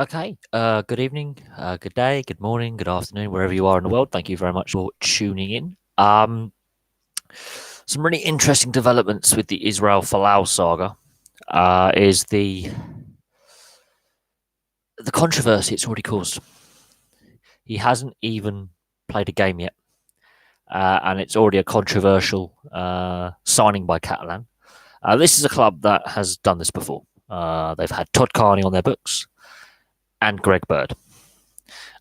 Okay. Good evening, good day, good morning, good afternoon, wherever you are in the world. Thank you very much for tuning in. Some really interesting developments with the Israel Folau saga is the controversy it's already caused. He hasn't even played a game yet, and it's already a controversial signing by Catalan. This is a club that has done this before. They've had Todd Carney on their books and Greg Bird.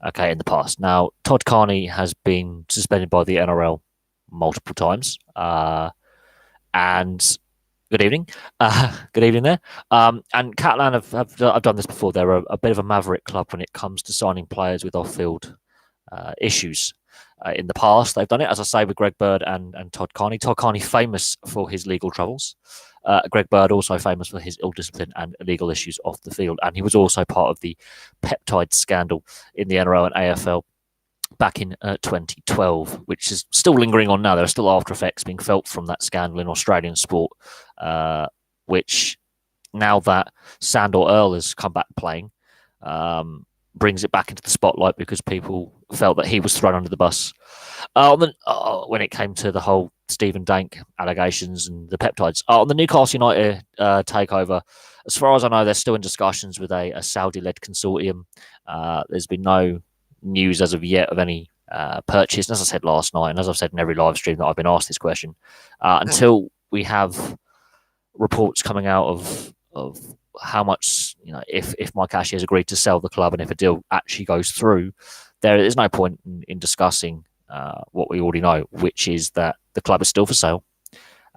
Okay, in the past. Now, Todd Carney has been suspended by the NRL multiple times. And good evening. Good evening there. And Catalan have done this before. They're a bit of a maverick club when it comes to signing players with off field issues. In the past, they've done it, as I say, with Greg Bird and Todd Carney. Todd Carney, famous for his legal troubles. Greg Bird, also famous for his ill discipline and illegal issues off the field. And he was also part of the peptide scandal in the NRL and AFL back in 2012, which is still lingering on now. There are still after effects being felt from that scandal in Australian sport, which now that Sandor Earl has come back playing, brings it back into the spotlight because people felt that he was thrown under the bus when it came to the whole Stephen Dank allegations and the peptides. On the Newcastle United takeover, as far as I know, they're still in discussions with a Saudi-led consortium. There's been no news as of yet of any purchase. And as I said last night, and as I've said in every live stream that I've been asked this question, until we have reports coming out of how much, if Mike Ashley has agreed to sell the club and if a deal actually goes through, there is no point in discussing what we already know, which is that the club is still for sale.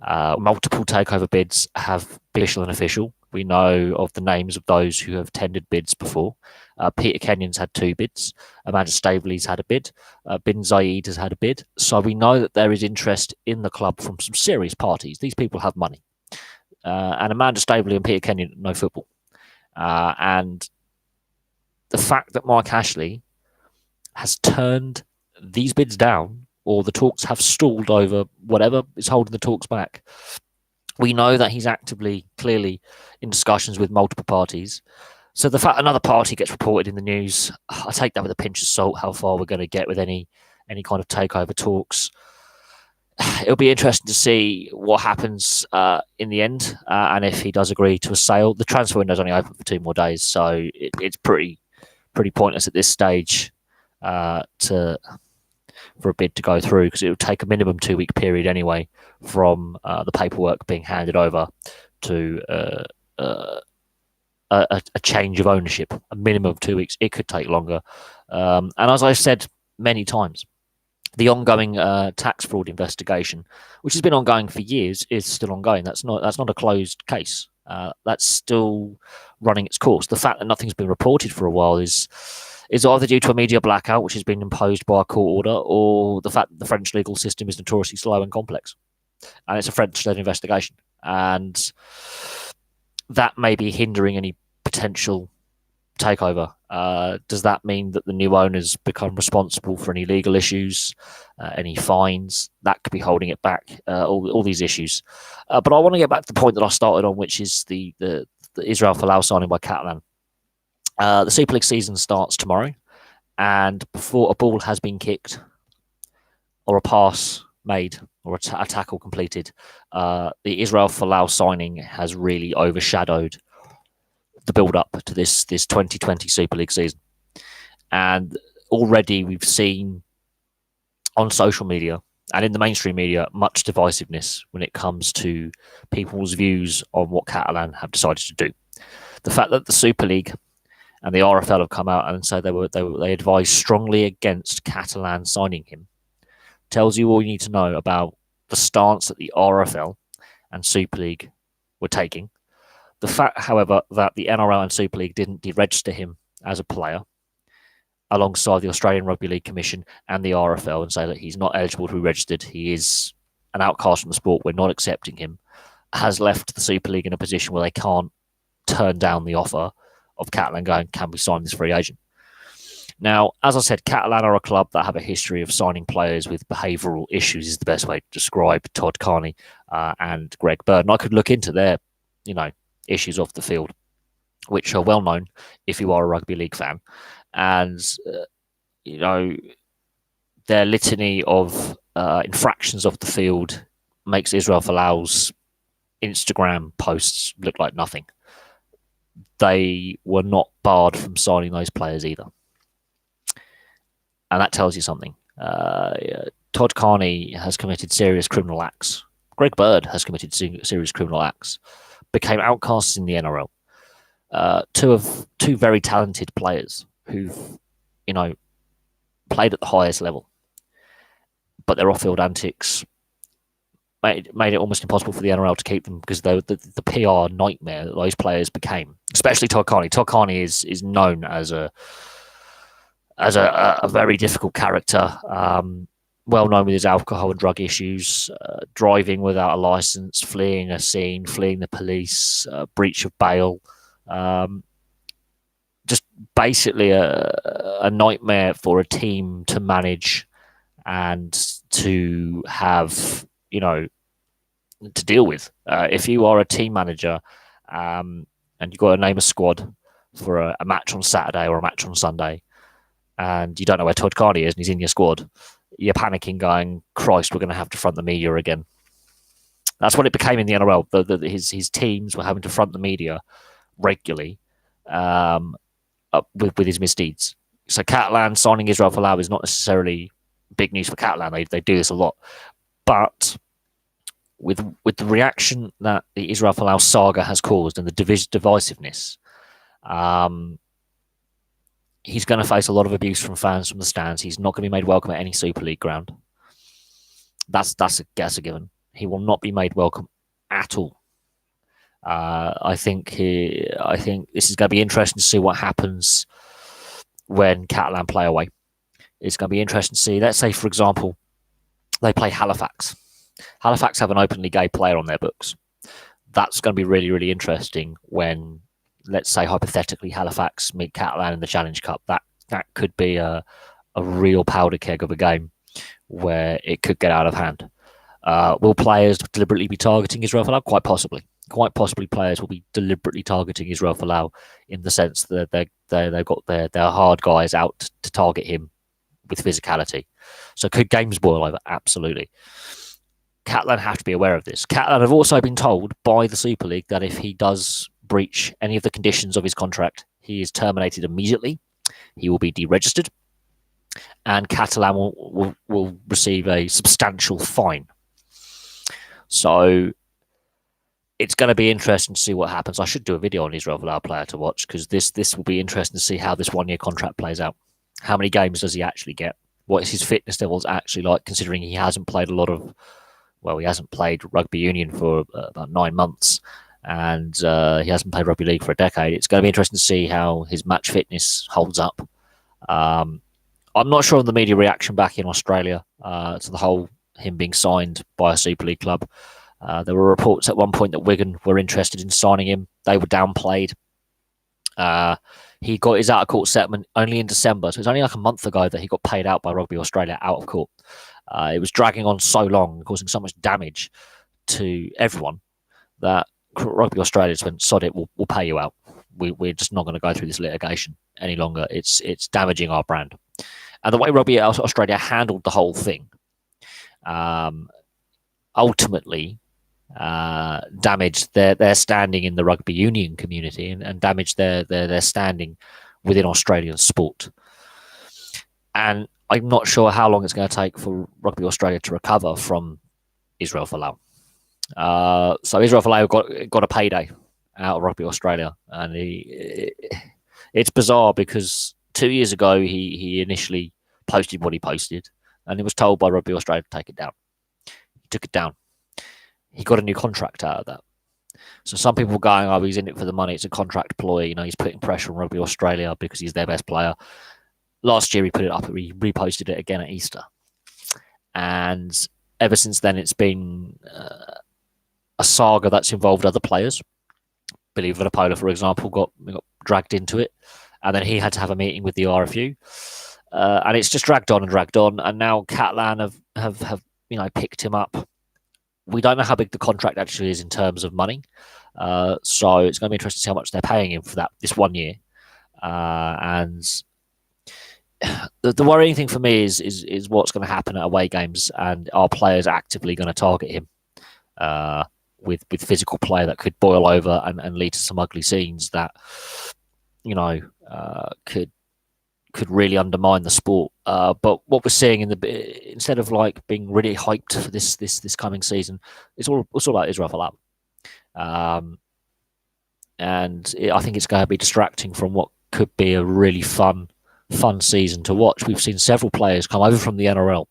Multiple takeover bids have been official. We know of the names of those who have tendered bids before. Peter Kenyon's had 2 bids. Amanda Staveley's had a bid. Bin Zayed has had a bid. So we know that there is interest in the club from some serious parties. These people have money. And Amanda Staveley and Peter Kenyon know football. And the fact that Mike Ashley has turned these bids down, or the talks have stalled over whatever is holding the talks back, we know that he's actively, clearly in discussions with multiple parties. So the fact another party gets reported in the news, I take that with a pinch of salt, how far we're going to get with any kind of takeover talks. It'll be interesting to see what happens in the end, and if he does agree to a sale. The transfer window is only open for 2 more days, so it's pretty pointless at this stage for a bid to go through, because it would take a minimum 2-week period anyway from the paperwork being handed over to a change of ownership. A minimum of 2 weeks. It could take longer. And as I've said many times, the ongoing tax fraud investigation, which has been ongoing for years, is still ongoing. That's not a closed case. That's still running its course. The fact that nothing's been reported for a while is either due to a media blackout, which has been imposed by a court order, or the fact that the French legal system is notoriously slow and complex. And it's a French-led investigation. And that may be hindering any potential takeover. Does that mean that the new owners become responsible for any legal issues, any fines? That could be holding it back, all these issues. But I want to get back to the point that I started on, which is the Israel Folau signing by Catalan. The Super League season starts tomorrow, and before a ball has been kicked or a pass made or a tackle completed, the Israel Folau signing has really overshadowed the build-up to this 2020 Super League season. And already we've seen on social media and in the mainstream media much divisiveness when it comes to people's views on what Catalan have decided to do. The fact that the Super League and the RFL have come out and said they advised strongly against Catalan signing him tells you all you need to know about the stance that the RFL and Super League were taking. The fact, however, that the NRL and Super League didn't deregister him as a player alongside the Australian Rugby League Commission and the RFL and say that he's not eligible to be registered, he is an outcast from the sport, we're not accepting him, has left the Super League in a position where they can't turn down the offer of Catalan going, can we sign this free agent? Now, as I said, Catalan are a club that have a history of signing players with behavioural issues, is the best way to describe Todd Carney and Greg Bird. And I could look into their, issues off the field. which are well known if you are a rugby league fan. And, you know, their litany of infractions off the field makes Israel Folau's Instagram posts look like nothing. They were not barred from signing those players either. And that tells you something. Todd Carney has committed serious criminal acts. Greg Bird has committed serious criminal acts. Became outcasts in the NRL. Two very talented players who've, played at the highest level, but their off-field antics made it almost impossible for the NRL to keep them because the PR nightmare that those players became, especially Todd Carney. Todd Carney is known as a very difficult character, well known with his alcohol and drug issues, driving without a license, fleeing a scene, fleeing the police, breach of bail. Just basically a nightmare for a team to manage and to have, to deal with. If you are a team manager and you've got to name a squad for a match on Saturday or a match on Sunday, and you don't know where Todd Carney is and he's in your squad, you're panicking going, Christ, we're going to have to front the media again. That's what it became in the NRL. His teams were having to front the media regularly with his misdeeds. So Catalan signing Israel Folau is not necessarily big news for Catalan. They do this a lot. But with the reaction that the Israel Folau saga has caused and the divisiveness, he's going to face a lot of abuse from fans from the stands. He's not going to be made welcome at any Super League ground. That's a given. He will not be made welcome at all. I think this is going to be interesting to see what happens when Catalan play away. It's going to be interesting to see. Let's say, for example, they play Halifax. Halifax have an openly gay player on their books. That's going to be really, really interesting when, let's say, hypothetically, Halifax meet Catalan in the Challenge Cup. That could be a real powder keg of a game where it could get out of hand. Will players deliberately be targeting Israel Folau? Quite possibly. Quite possibly players will be deliberately targeting Israel Folau in the sense that they've got their hard guys out to target him with physicality. So could games boil over? Absolutely. Catalan have to be aware of this. Catalan have also been told by the Super League that if he does breach any of the conditions of his contract, he is terminated immediately. He will be deregistered, and Catalan will receive a substantial fine. So it's going to be interesting to see what happens. I should do a video on Israel Folau player to watch because this will be interesting to see how this 1 year contract plays out. How many games does he actually get? What is his fitness levels actually like, considering he hasn't played he hasn't played rugby union for about 9 months, and he hasn't played rugby league for a decade. It's going to be interesting to see how his match fitness holds up. I'm not sure of the media reaction back in Australia to the whole him being signed by a Super League club. There were reports at one point that Wigan were interested in signing him. They were downplayed. He got his out-of-court settlement only in December, so it's only like a month ago that he got paid out by Rugby Australia out of court. It was dragging on so long, causing so much damage to everyone that Rugby Australia just went, sod it, we'll pay you out. We're just not going to go through this litigation any longer. It's damaging our brand. And the way Rugby Australia handled the whole thing ultimately damaged their standing in the rugby union community and damaged their standing within Australian sport. And I'm not sure how long it's going to take for Rugby Australia to recover from Israel Folau. So Israel Folau got a payday out of Rugby Australia, and it's bizarre because 2 years ago he initially posted what he posted, and he was told by Rugby Australia to take it down. He took it down. He got a new contract out of that. So some people were going, oh, he's in it for the money. It's a contract ploy. He's putting pressure on Rugby Australia because he's their best player. Last year he put it up. He reposted it again at Easter. And ever since then, it's been a saga that's involved other players. Billy Vunipola, for example, got dragged into it. And then he had to have a meeting with the RFU. And it's just dragged on. And now Catalan have picked him up. We don't know how big the contract actually is in terms of money. So it's going to be interesting to see how much they're paying him for this 1 year. And the worrying thing for me is what's going to happen at away games, and are players actively going to target him with physical play that could boil over and lead to some ugly scenes that could really undermine the sport. But what we're seeing instead of like being really hyped for this coming season, it's all about Israel Folau. I think it's going to be distracting from what could be a really fun season to watch. We've seen several players come over from the NRL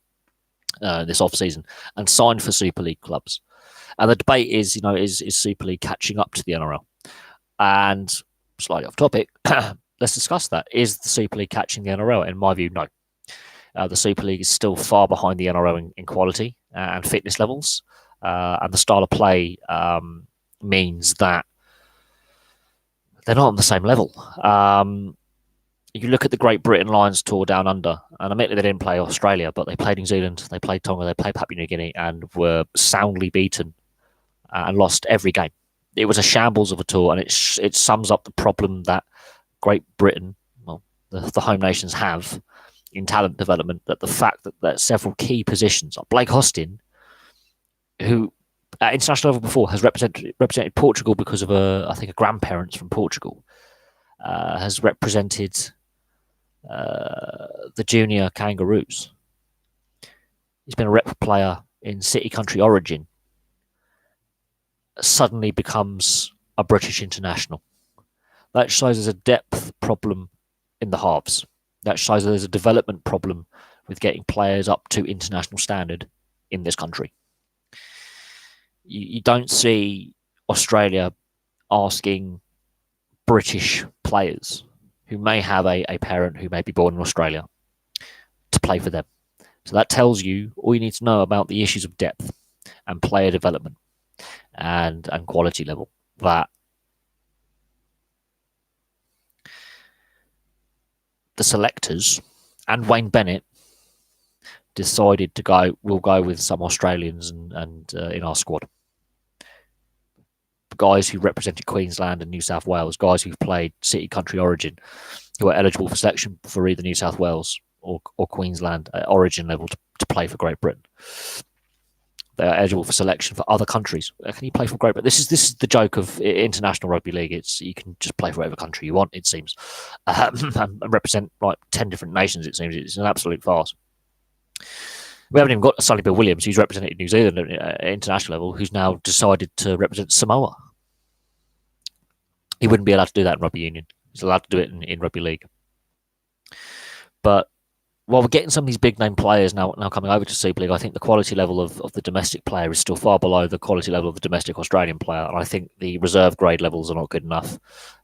this off season and sign for Super League clubs, and the debate is Super League catching up to the NRL? And slightly off topic, let's discuss that. Is the Super League catching the NRL? In my view, no. The Super League is still far behind the NRL in quality and fitness levels, and the style of play means that they're not on the same level. You look at the Great Britain Lions tour down under, and admittedly they didn't play Australia, but they played New Zealand, they played Tonga, they played Papua New Guinea, and were soundly beaten and lost every game. It was a shambles of a tour, and it sums up the problem that Great Britain, well, the home nations have in talent development. That the fact that several key positions, like Blake Hostin, who at international level before has represented Portugal because of I think a grandparents from Portugal, has represented the junior Kangaroos. He's been a rep player in City Country Origin. Suddenly becomes a British international. That shows there's a depth problem in the halves. That shows there's a development problem with getting players up to international standard in this country. You don't see Australia asking British players who may have a parent who may be born in Australia to play for them. So that tells you all you need to know about the issues of depth and player development and quality level. That the selectors and Wayne Bennett decided we'll go with some Australians and in our squad. Guys who represented Queensland and New South Wales, guys who've played City Country Origin, who are eligible for selection for either New South Wales or Queensland at Origin level to play for Great Britain. They are eligible for selection for other countries. Can you play for Great Britain? This is the joke of international rugby league. You can just play for whatever country you want, it seems, and represent like 10 different nations. It seems it's an absolute farce. We haven't even got Sonny Bill Williams, who's represented New Zealand at international level, who's now decided to represent Samoa. He wouldn't be allowed to do that in rugby union. He's allowed to do it in rugby league. But while we're getting some of these big name players now coming over to Super League, I think the quality level of the domestic player is still far below the quality level of the domestic Australian player. And I think the reserve grade levels are not good enough.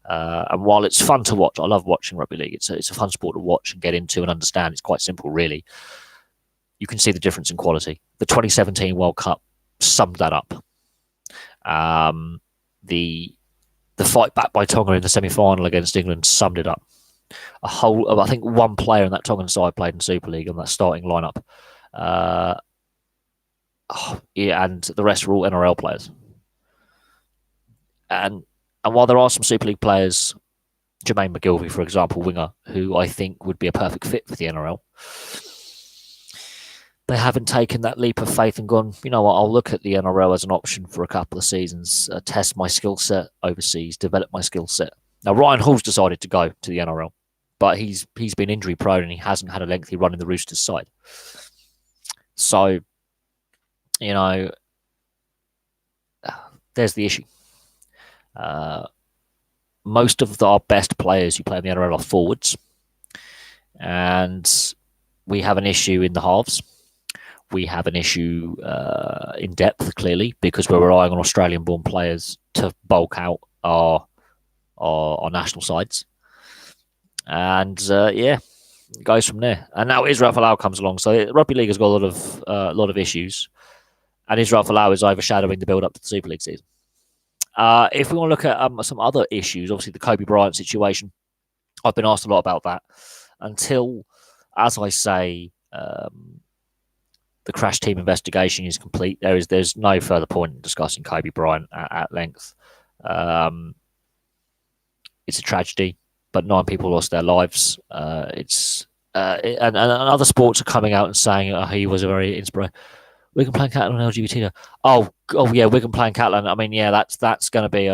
And while it's fun to watch, I love watching rugby league. It's a fun sport to watch and get into and understand. It's quite simple, really. You can see the difference in quality. The 2017 World Cup summed that up. The fight back by Tonga in the semi-final against England summed it up. I think one player in that Tongan side played in Super League on that starting lineup. And the rest were all NRL players. And while there are some Super League players, Jermaine McGilvey, for example, winger, who I think would be a perfect fit for the NRL, they haven't taken that leap of faith and gone, you know what, I'll look at the NRL as an option for a couple of seasons, test my skill set overseas, develop my skill set. Now, Ryan Hall's decided to go to the NRL, but he's been injury prone and he hasn't had a lengthy run in the Roosters side. So, there's the issue. Most of our best players who play in the NRL are forwards, and we have an issue in the halves. We have an issue in depth, clearly, because we're relying on Australian-born players to bulk out our national sides. And it goes from there. And now Israel Folau comes along. So rugby league has got a lot of issues, and Israel Folau is overshadowing the build-up to the Super League season. If we want to look at some other issues, obviously the Kobe Bryant situation, I've been asked a lot about that. Until, as I say, the crash team investigation is complete, there's no further point in discussing Kobe Bryant at length. Um, it's a tragedy, but 9 people lost their lives. And other sports are coming out and saying he was a very inspiration. Wigan playing Catalan LGBT. Now. Oh yeah, Wigan playing Catalan. I mean, yeah, that's going to be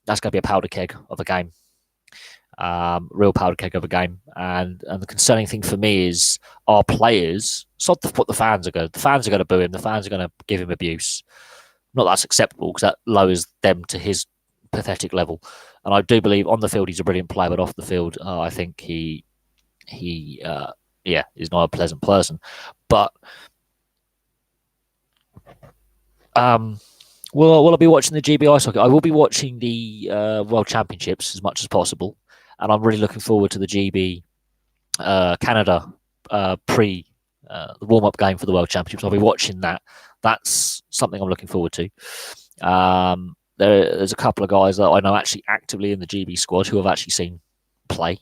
that's going to be a powder keg of a game. Real powder keg of a game. And the concerning thing for me is our players. Sod what the fans are going. The fans are going to boo him. The fans are going to give him abuse. Not that's acceptable because that lowers them to his pathetic level. And I do believe on the field he's a brilliant player, but off the field, I think he is not a pleasant person. But will I be watching the GB Ice Hockey? I will be watching the World Championships as much as possible, and I'm really looking forward to the GB Canada the warm up game for the World Championships. I'll be watching that. That's something I'm looking forward to. There's a couple of guys that I know actually actively in the GB squad who I've actually seen play.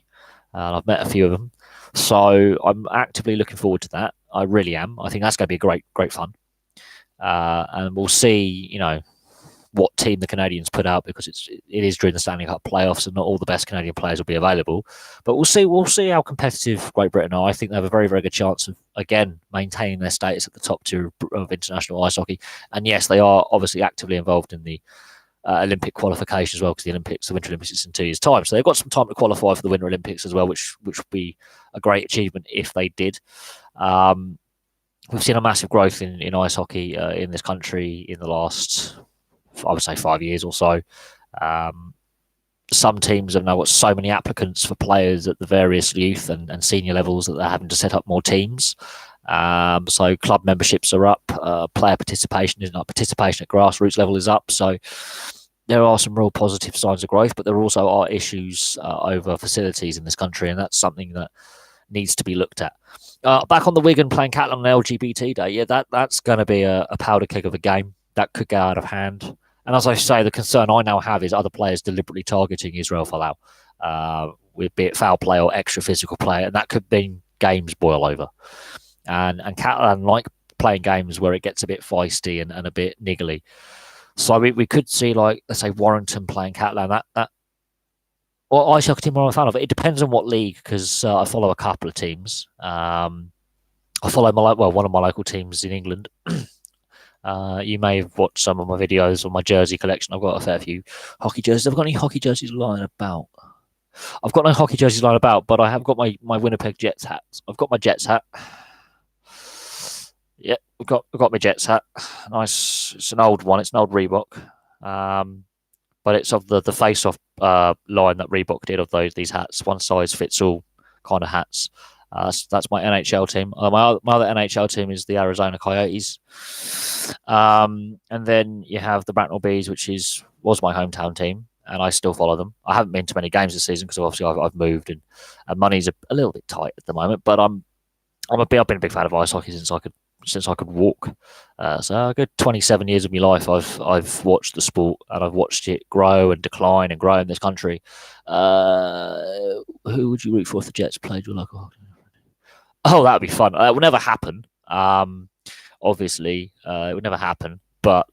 I've met a few of them. So I'm actively looking forward to that. I really am. I think that's going to be great fun. And we'll see, what team the Canadians put out because it is during the Stanley Cup playoffs and not all the best Canadian players will be available. But we'll see how competitive Great Britain are. I think they have a very, very good chance of, again, maintaining their status at the top tier of international ice hockey. And yes, they are obviously actively involved in the Olympic qualification as well, because the Winter Olympics is in 2 years' time. So they've got some time to qualify for the Winter Olympics as well, which would be a great achievement if they did. We've seen a massive growth in ice hockey in this country in the last, I would say, 5 years or so. Some teams have now got so many applicants for players at the various youth and senior levels that they're having to set up more teams. So club memberships are up, player participation is up, participation at grassroots level is up. So there are some real positive signs of growth, but there also are issues over facilities in this country, and that's something that needs to be looked at. Back on the Wigan playing Catalan on LGBT Day, yeah, that's going to be a powder keg of a game. That could go out of hand. And as I say, the concern I now have is other players deliberately targeting Israel Folau, with be it foul play or extra physical play, and that could mean games boil over. And Catalan like playing games where it gets a bit feisty and a bit niggly. So we could see, like, let's say Warrington playing Catalan. Well, ice hockey team I'm a fan of. It depends on what league, because I follow a couple of teams. I follow one of my local teams in England. You may have watched some of my videos on my jersey collection. I've got a fair few hockey jerseys. I've got any hockey jerseys lying about. I've got no hockey jerseys lying about, but I have got my Winnipeg Jets hats. I've got my Jets hat. Yeah, I've got my Jets hat. Nice. It's an old one. It's an old Reebok. But it's of the face-off line that Reebok did of these hats. One size fits all kind of hats. That's my NHL team. My other NHL team is the Arizona Coyotes. And then you have the Bracknell Bees, which was my hometown team, and I still follow them. I haven't been to many games this season because obviously I've moved and money's a little bit tight at the moment. But I've been a big fan of ice hockey since I could walk. So a good 27 years of my life, I've watched the sport and I've watched it grow and decline and grow in this country. Who would you root for if the Jets played your local hockey? Oh, that would be fun. It will never happen. Obviously, it would never happen. But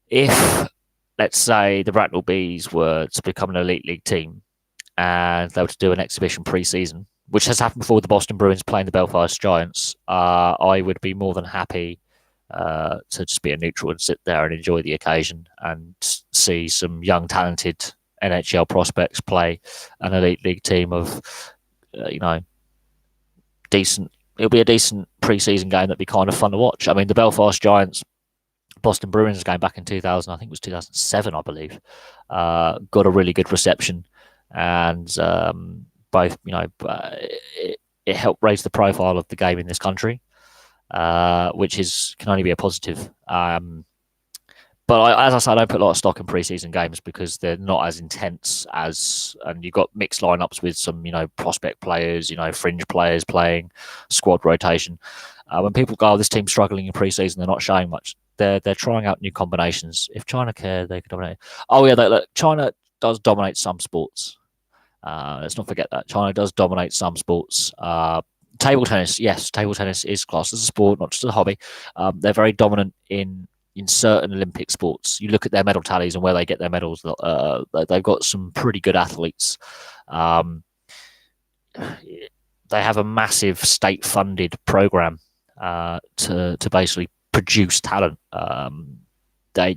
if, let's say, the Bracknell Bees were to become an elite league team and they were to do an exhibition pre-season, which has happened before with the Boston Bruins playing the Belfast Giants, I would be more than happy to just be a neutral and sit there and enjoy the occasion and see some young, talented NHL prospects play an elite league team of, decent. It'll be a decent pre-season game that'd be kind of fun to watch. I mean, the Belfast Giants, Boston Bruins game back in 2000, I think it was 2007, I believe, got a really good reception, and both, it helped raise the profile of the game in this country, which can only be a positive. But as I said, I don't put a lot of stock in preseason games because they're not as intense and you've got mixed lineups with some, prospect players, fringe players playing, squad rotation. When people go, this team's struggling in preseason, they're not showing much. They're trying out new combinations. If China cared, they could dominate. Oh yeah, look, China does dominate some sports. Let's not forget that China does dominate some sports. Table tennis, yes, table tennis is classed as a sport, not just a hobby. They're very dominant in in certain Olympic sports. You look at their medal tallies and where they get their medals. They've got some pretty good athletes. Um, they have a massive state-funded program to basically produce talent. They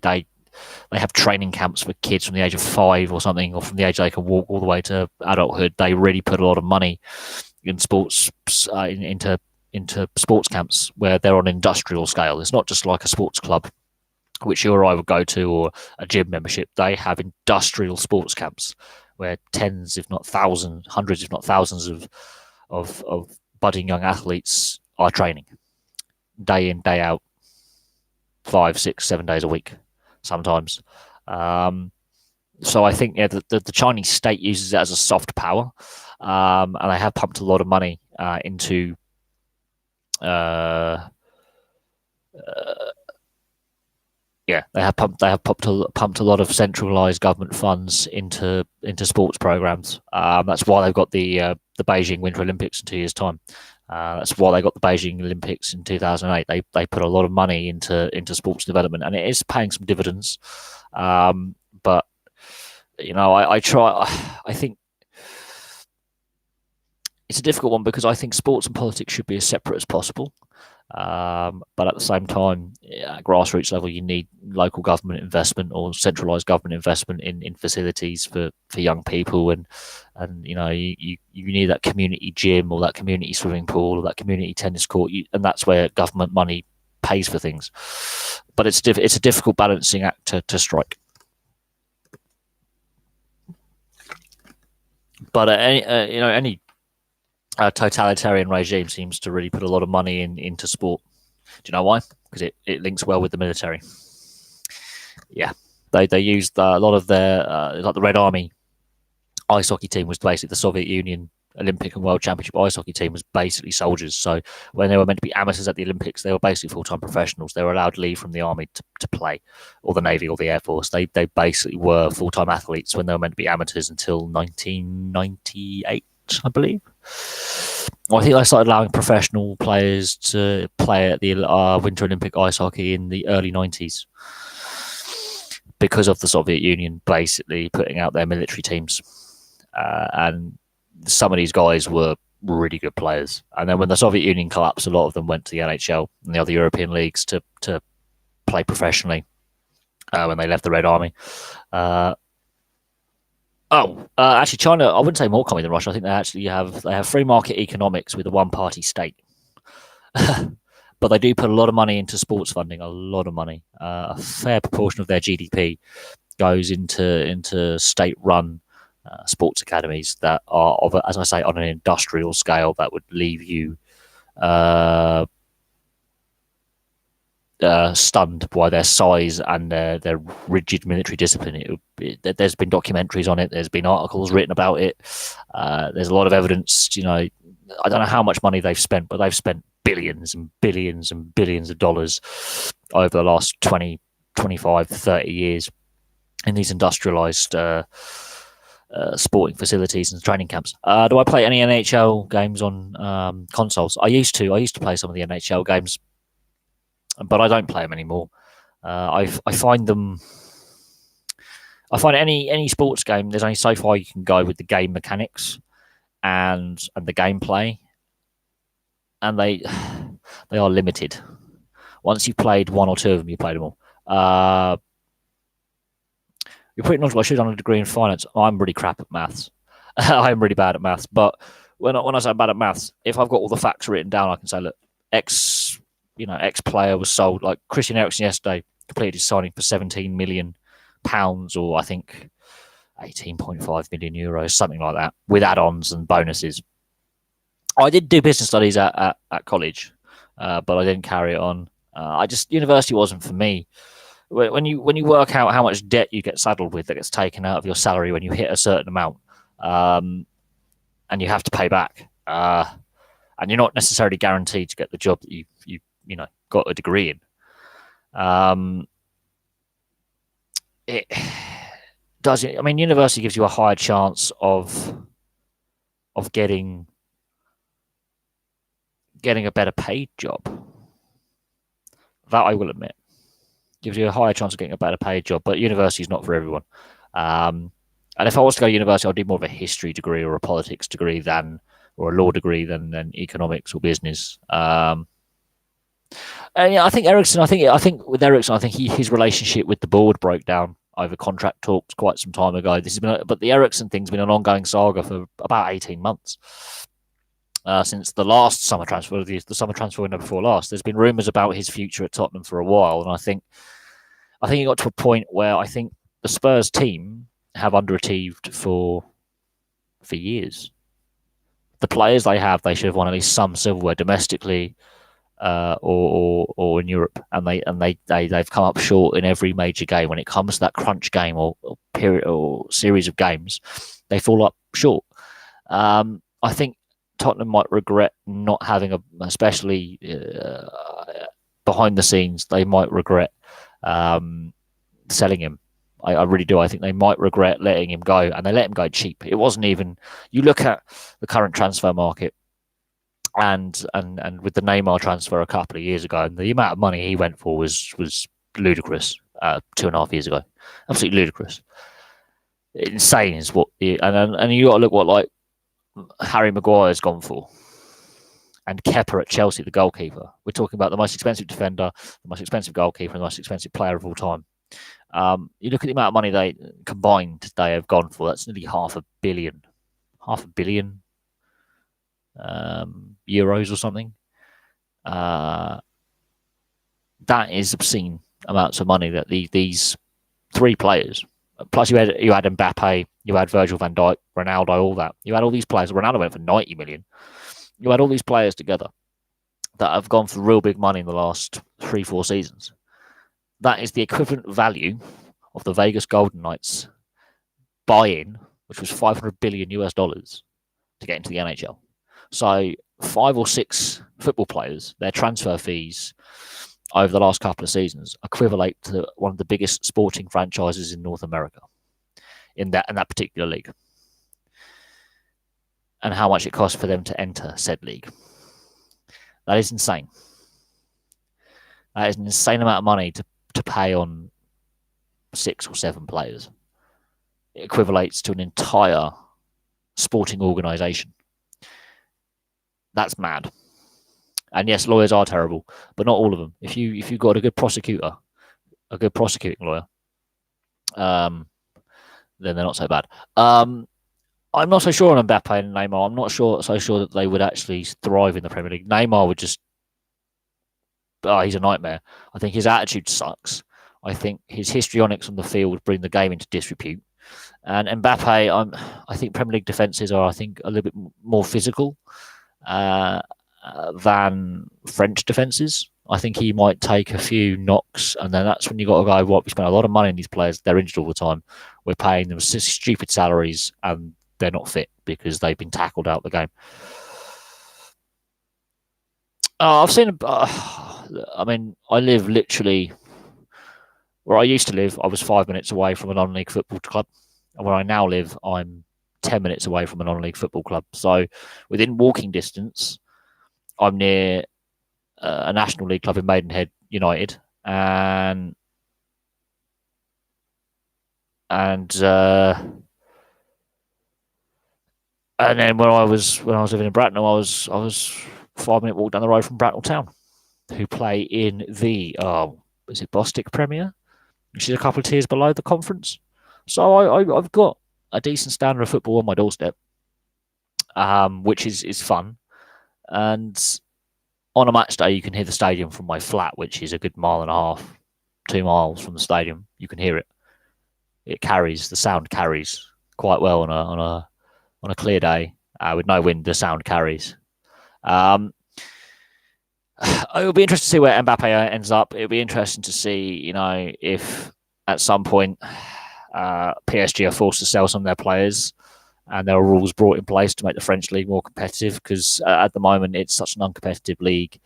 have training camps for kids from the age of 5 or something, or from the age they can walk all the way to adulthood. They really put a lot of money in sports into sports camps where they're on an industrial scale. It's not just like a sports club, which you or I would go to, or a gym membership. They have industrial sports camps where tens, if not thousands, hundreds, if not thousands of budding young athletes are training day in, day out, 5, 6, 7 days a week, sometimes. So I think the Chinese state uses it as a soft power, and they have pumped a lot of money into they have pumped a lot of centralized government funds into sports programs. That's why they've got the Beijing Winter Olympics in 2 years' time. That's why they got the Beijing Olympics in 2008. They put a lot of money into sports development, and it is paying some dividends. But I think it's a difficult one because I think sports and politics should be as separate as possible. But at the same time, at grassroots level, you need local government investment or centralized government investment in facilities for young people, and you need that community gym or that community swimming pool or that community tennis court, and that's where government money pays for things. But it's a difficult balancing act to strike. But any totalitarian regime seems to really put a lot of money into sport. Do you know why? Because it links well with the military. Yeah, they used a lot of their like the Red Army ice hockey team was basically the Soviet Union Olympic and World Championship ice hockey team was basically soldiers. So when they were meant to be amateurs at the Olympics, they were basically full-time professionals. They were allowed leave from the army to play, or the Navy or the Air Force. They basically were full-time athletes when they were meant to be amateurs until 1998, I believe. Well, I think they started allowing professional players to play at the Winter Olympic ice hockey in the early 90s because of the Soviet Union basically putting out their military teams. And some of these guys were really good players. And then when the Soviet Union collapsed, a lot of them went to the NHL and the other European leagues to play professionally when they left the Red Army. Actually, China, I wouldn't say more common than Russia. I think they have free market economics with a one-party state. But they do put a lot of money into sports funding, a lot of money. A fair proportion of their GDP goes into state-run sports academies that are, as I say, on an industrial scale that would leave you stunned by their size and their rigid military discipline. There's been documentaries on it. There's been articles written about it. There's a lot of evidence. I don't know how much money they've spent, but they've spent billions and billions and billions of dollars over the last 20, 25, 30 years in these industrialized sporting facilities and training camps. Do I play any NHL games on consoles? I used to play some of the NHL games, but I don't play them anymore. I find any sports game, there's only so far you can go with the game mechanics and the gameplay, and they are limited. Once you've played one or two of them, you played them all. You're pretty knowledgeable. I should have done a degree in finance. I'm really crap at maths. I'm really bad at maths. But when I say I'm bad at maths, if I've got all the facts written down, I can say, look, X player was sold. Like Christian Eriksen yesterday completed his signing for £17 million, or I think 18.5 million euros, something like that, with add-ons and bonuses. I did do business studies at college, but I didn't carry it on. University wasn't for me. When you work out how much debt you get saddled with that gets taken out of your salary when you hit a certain amount, and you have to pay back, and you're not necessarily guaranteed to get the job that you got a degree in. It does. I mean, university gives you a higher chance of getting a better paid job. That I will admit. gives you a higher chance of getting a better paid job. But university is not for everyone. And if I was to go to university, I'd do more of a history degree or a politics degree or a law degree than economics or business. And yeah, I think Eriksson. I think with Eriksson, I think his relationship with the board broke down over contract talks quite some time ago. But the Eriksson thing's been an ongoing saga for about 18 months. Since the last summer transfer, the summer transfer window before last, there's been rumours about his future at Tottenham for a while, and I think he got to a point where I think the Spurs team have underachieved for years. The players they should have won at least some silverware domestically, or in Europe, and they've come up short in every major game. When it comes to that crunch game or period or series of games, they fall up short. I think Tottenham might regret not having especially behind the scenes, they might regret selling him. I really do. I think they might regret letting him go, and they let him go cheap. It wasn't even. You look at the current transfer market, and with the Neymar transfer a couple of years ago, and the amount of money he went for was ludicrous. 2.5 years ago, absolutely ludicrous. Insane is what. And you got to look what like Harry Maguire's gone for, and Kepa at Chelsea, the goalkeeper. We're talking about the most expensive defender, the most expensive goalkeeper, and the most expensive player of all time. You look at the amount of money they have gone for. That's nearly half a billion euros or something. That is obscene amounts of money that these three players. Plus, you had Mbappe, you had Virgil van Dijk, Ronaldo, all that. You had all these players. Ronaldo went for 90 million. You had all these players together that have gone for real big money in the last 3-4 seasons. That is the equivalent value of the Vegas Golden Knights buy-in, which was $500 billion to get into the NHL. So 5 or 6 football players, their transfer fees over the last couple of seasons equivalent to one of the biggest sporting franchises in North America in that particular league. And how much it costs for them to enter said league. That is insane. That is an insane amount of money to pay on 6 or 7 players. It equivalates to an entire sporting organisation. That's mad. And yes, lawyers are terrible, but not all of them. If you've got a good prosecutor, a good prosecuting lawyer, then they're not so bad. I'm not so sure on Mbappe and Neymar. I'm not so sure that they would actually thrive in the Premier League. Neymar would just, he's a nightmare. I think his attitude sucks. I think his histrionics on the field would bring the game into disrepute. And Mbappe, I think Premier League defences are, I think, a little bit more physical than French defences. I think he might take a few knocks, and then that's when you got to go, we spent a lot of money on these players. They're injured all the time. We're paying them stupid salaries, and they're not fit because they've been tackled out of the game. I've seen. I live literally where I used to live. I was 5 minutes away from a non-league football club, and where I now live, I'm 10 minutes away from a non-league football club. So, within walking distance, I'm near a National League club in Maidenhead United, and then when I was living in Bracknell, I was 5-minute walk down the road from Bracknell Town, who play in the is it Bostik Premier, which is a couple of tiers below the conference. So I've got a decent standard of football on my doorstep, which is fun. And on a match day, you can hear the stadium from my flat, which is a good 1.5 miles, 2 miles from the stadium. You can hear it. The sound carries quite well on a clear day with no wind. The sound carries. It'll be interesting to see where Mbappe ends up. It'll be interesting to see, if at some point PSG are forced to sell some of their players, and there are rules brought in place to make the French league more competitive, because at the moment it's such an uncompetitive league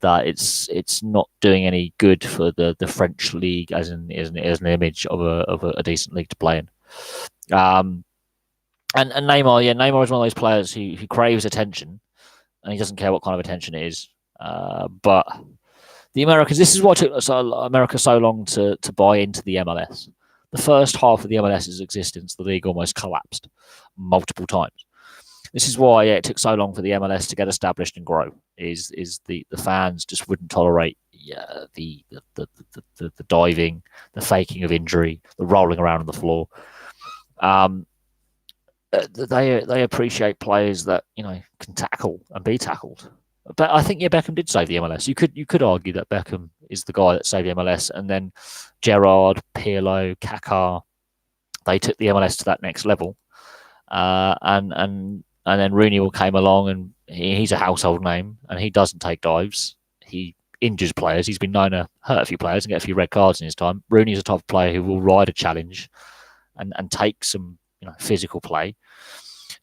that it's not doing any good for the French league as an image of a decent league to play in. And Neymar, Neymar is one of those players who craves attention, and he doesn't care what kind of attention it is. But The Americans. This is what took America so long to buy into the MLS. The first half of the MLS's existence, the league almost collapsed multiple times. This is why it took so long for the MLS to get established and grow. Is the fans just wouldn't tolerate the diving, the faking of injury, the rolling around on the floor. They appreciate players that can tackle and be tackled. But I think Beckham did save the MLS. You could argue that Beckham is the guy that saved the MLS, and then Gerrard, Pirlo, Kaká, they took the MLS to that next level. And then Rooney came along, and he's a household name, and he doesn't take dives. He injures players. He's been known to hurt a few players and get a few red cards in his time. Rooney's a type of player who will ride a challenge and take some physical play.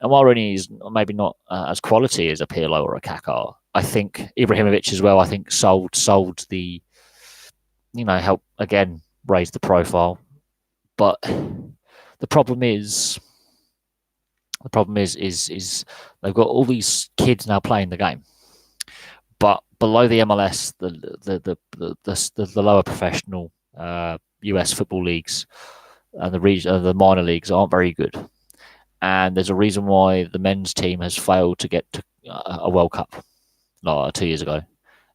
And while Rooney is maybe not as quality as a Pirlo or a Kaká, I think Ibrahimovic as well, I think sold the, help again raise the profile. But the problem is they've got all these kids now playing the game, but below the MLS, the lower professional US football leagues and the minor leagues aren't very good. And there's a reason why the men's team has failed to get to a World Cup 2 years ago.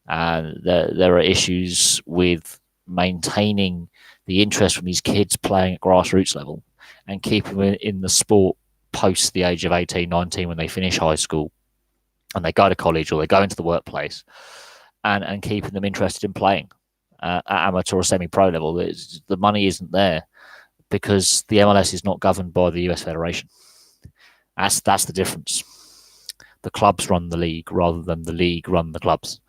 And there are issues with maintaining the interest from these kids playing at grassroots level and keeping them in the sport post the age of 18, 19 when they finish high school and they go to college or they go into the workplace, and keeping them interested in playing at amateur or semi-pro level. The money isn't there because the MLS is not governed by the US Federation. That's the difference. The clubs run the league rather than the league run the clubs.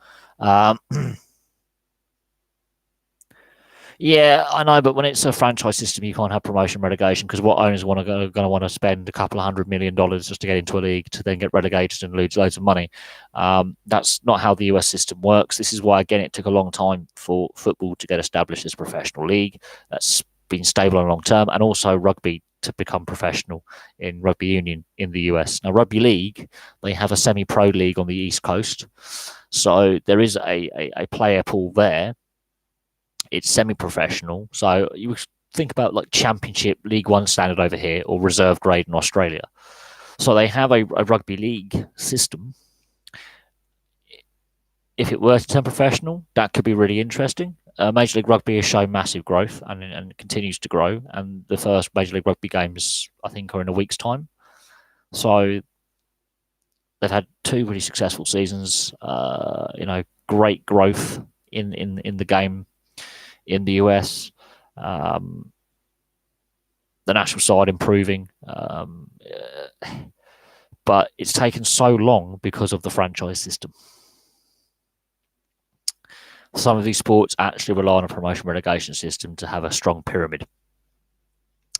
Yeah, I know, but when it's a franchise system, you can't have promotion relegation because what owners going to want to spend a couple of $100 million just to get into a league to then get relegated and lose loads of money. That's not how the US system works. This is why, again, it took a long time for football to get established as a professional league. That's been stable and long term, and also rugby to become professional in rugby union in the US. Now, rugby league, they have a semi-pro league on the East Coast, so there is a player pool there. It's semi-professional, so you think about like Championship, League One standard over here, or reserve grade in Australia. So they have a rugby league system. If it were to turn professional, that could be really interesting. Major League Rugby has shown massive growth and continues to grow. And the first Major League Rugby games, I think, are in a week's time. So they've had 2 really successful seasons. Great growth in the game in the US. The national side improving. But it's taken so long because of the franchise system. Some of these sports actually rely on a promotion relegation system to have a strong pyramid.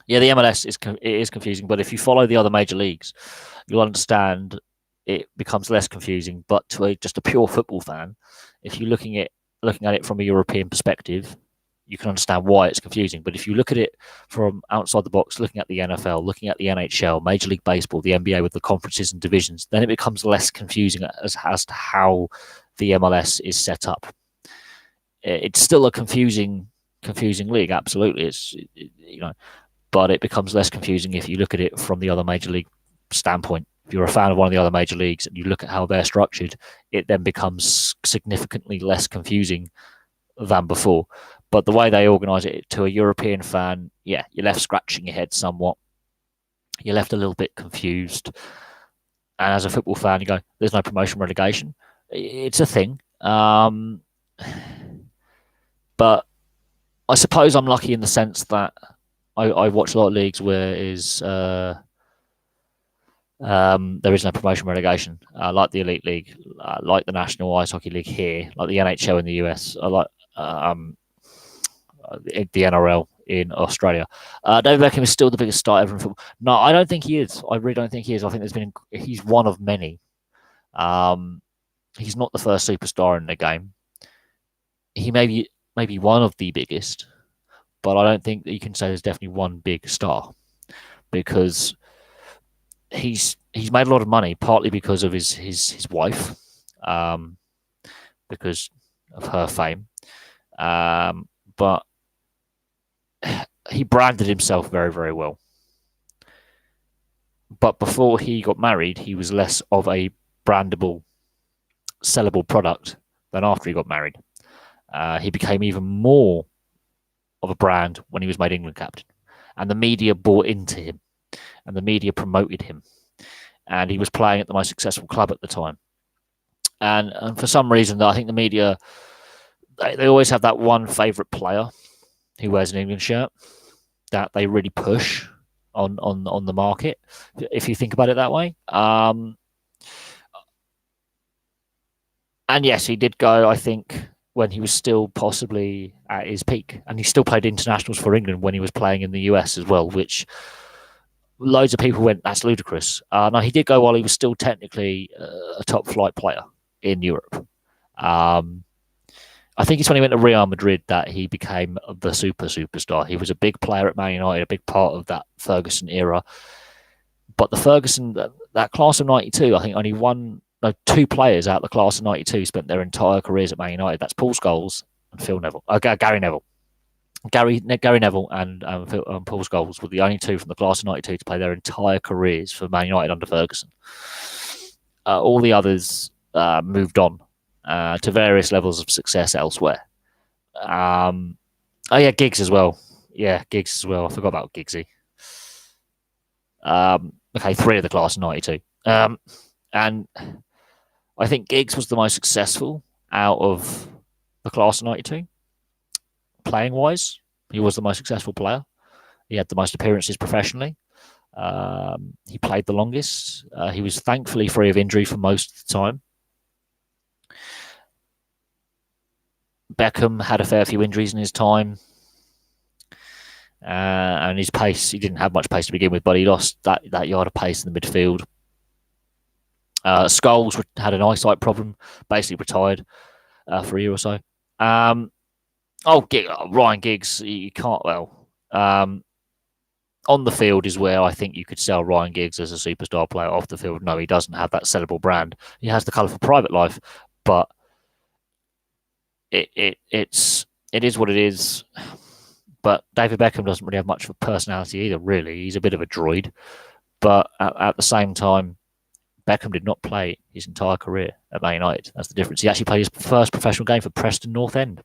Yeah, the MLS is confusing, but if you follow the other major leagues, you'll understand it becomes less confusing. But to just a pure football fan, if you're looking at it from a European perspective, you can understand why it's confusing. But if you look at it from outside the box, looking at the NFL, looking at the NHL, Major League Baseball, the NBA with the conferences and divisions, then it becomes less confusing as to how the MLS is set up. It's still a confusing league, absolutely. But it becomes less confusing if you look at it from the other major league standpoint. If you're a fan of one of the other major leagues and you look at how they're structured, it then becomes significantly less confusing than before. But the way they organise it to a European fan, yeah, you're left scratching your head somewhat. You're left a little bit confused. And as a football fan, you go, there's no promotion relegation. It's a thing. But I suppose I'm lucky in the sense that I watch a lot of leagues where there is no promotion relegation, like the Elite League, like the National Ice Hockey League here, like the NHL in the US, like the NRL in Australia. David Beckham is still the biggest star ever in football. No, I don't think he is. I really don't think he is. I think he's one of many. He's not the first superstar in the game. He may be one of the biggest, but I don't think that you can say there's definitely one big star, because he's made a lot of money, partly because of his wife, because of her fame, But he branded himself very, very well. But before he got married, he was less of a brandable, sellable product than after he got married. He became even more of a brand when he was made England captain. And the media bought into him, and the media promoted him. And he was playing at the most successful club at the time. And for some reason, I think the media, they always have that one favourite player who wears an England shirt that they really push on the market, if you think about it that way. And yes, he did go, I think, when he was still possibly at his peak. And he still played internationals for England when he was playing in the US as well, which loads of people went, that's ludicrous. No, he did go while he was still technically a top flight player in Europe. I think it's when he went to Real Madrid that he became the superstar. He was a big player at Man United, a big part of that Ferguson era. But the Ferguson, that class of 92, I think only two players out of the class of 92 spent their entire careers at Man United. That's Paul Scholes and Phil Neville. Gary Neville. Gary Neville and Paul Scholes were the only two from the class of 92 to play their entire careers for Man United under Ferguson. All the others moved on to various levels of success elsewhere. Giggs as well. Yeah, Giggs as well. I forgot about Giggsy. Okay, 3 of the class of 92. And I think Giggs was the most successful out of the class of 92. Playing wise, he was the most successful player. He had the most appearances professionally. He played the longest. He was thankfully free of injury for most of the time. Beckham had a fair few injuries in his time. And his pace, he didn't have much pace to begin with, but he lost that yard of pace in the midfield. Scholes had an eyesight problem, basically retired for a year or so. Ryan Giggs, you can't, on the field is where I think you could sell Ryan Giggs as a superstar player. Off the field, no, he doesn't have that sellable brand. He has the colourful private life, but it is what it is. But David Beckham doesn't really have much of a personality either, really. He's a bit of a droid. But at the same time, Beckham did not play his entire career at Man United. That's the difference. He actually played his first professional game for Preston North End.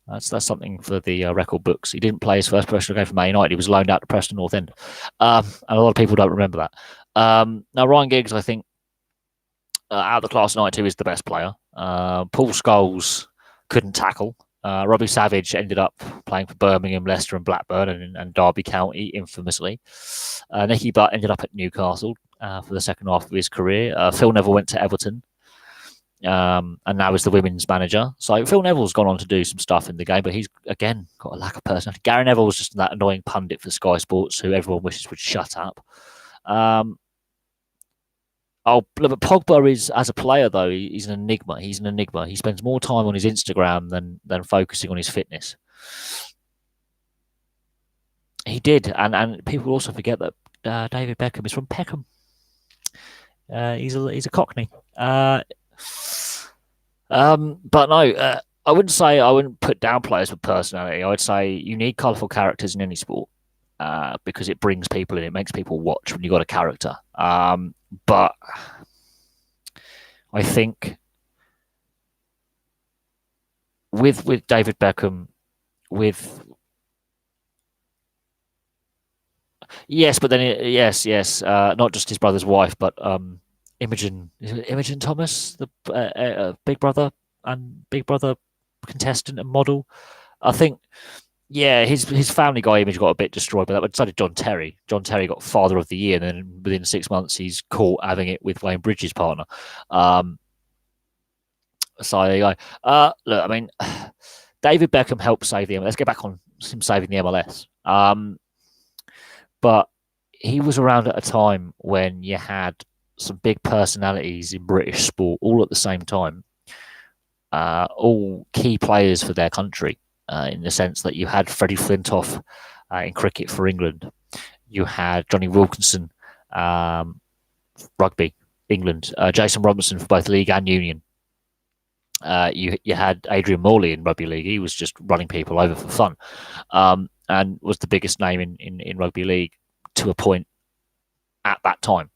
That's something for the record books. He didn't play his first professional game for Man United. He was loaned out to Preston North End. And a lot of people don't remember that. Now, Ryan Giggs, I think, out of the class of 92 is the best player. Paul Scholes couldn't tackle. Robbie Savage ended up playing for Birmingham, Leicester and Blackburn and Derby County, infamously. Nicky Butt ended up at Newcastle for the second half of his career. Phil Neville went to Everton and now is the women's manager. So Phil Neville's gone on to do some stuff in the game, but he's, again, got a lack of personality. Gary Neville was just that annoying pundit for Sky Sports who everyone wishes would shut up. But Pogba is, as a player, though, he's an enigma. He's an enigma. He spends more time on his Instagram than focusing on his fitness. He did, and people also forget that David Beckham is from Peckham. He's a Cockney. But no, I wouldn't put down players with personality. I would say you need colourful characters in any sport because it brings people in. It makes people watch when you got a character. But I think with David Beckham, yes, but then not just his brother's wife, but Imogen Thomas, the Big Brother contestant and model. I think, yeah, his Family Guy image got a bit destroyed, but so did John Terry. John Terry got Father of the Year, and then within 6 months, he's caught having it with Wayne Bridges' partner. So there you go. Look, I mean, David Beckham helped save the MLS. Let's get back on him saving the MLS. But he was around at a time when you had some big personalities in British sport all at the same time, all key players for their country. In the sense that you had Freddie Flintoff in cricket for England. You had Johnny Wilkinson, rugby, England. Jason Robinson for both league and union. You had Adrian Morley in rugby league. He was just running people over for fun, and was the biggest name in rugby league to a point at that time.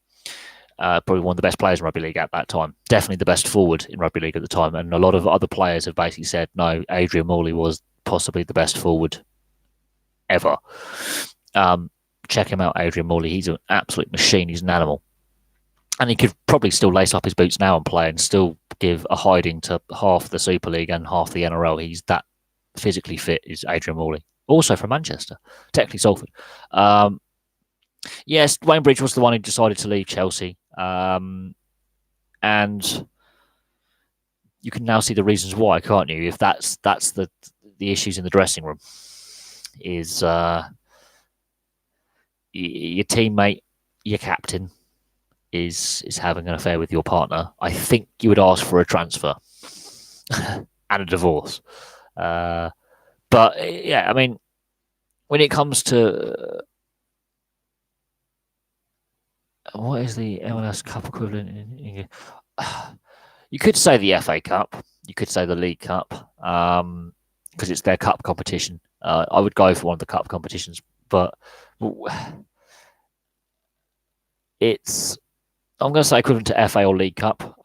Probably one of the best players in rugby league at that time. Definitely the best forward in rugby league at the time. And a lot of other players have basically said, no, Adrian Morley was possibly the best forward ever. Check him out, Adrian Morley. He's an absolute machine. He's an animal. And he could probably still lace up his boots now and play and still give a hiding to half the Super League and half the NRL. He's that physically fit, is Adrian Morley. Also from Manchester, technically Salford. Yes, Wayne Bridge was the one who decided to leave Chelsea. And you can now see the reasons why, can't you? If that's the issues in the dressing room, is your teammate, your captain, is having an affair with your partner. I think you would ask for a transfer and a divorce. But yeah, I mean, when it comes to what is the MLS Cup equivalent in England? You could say the FA Cup. You could say the League Cup, because it's their cup competition. I would go for one of the cup competitions, but it's, I'm going to say equivalent to FA or League Cup.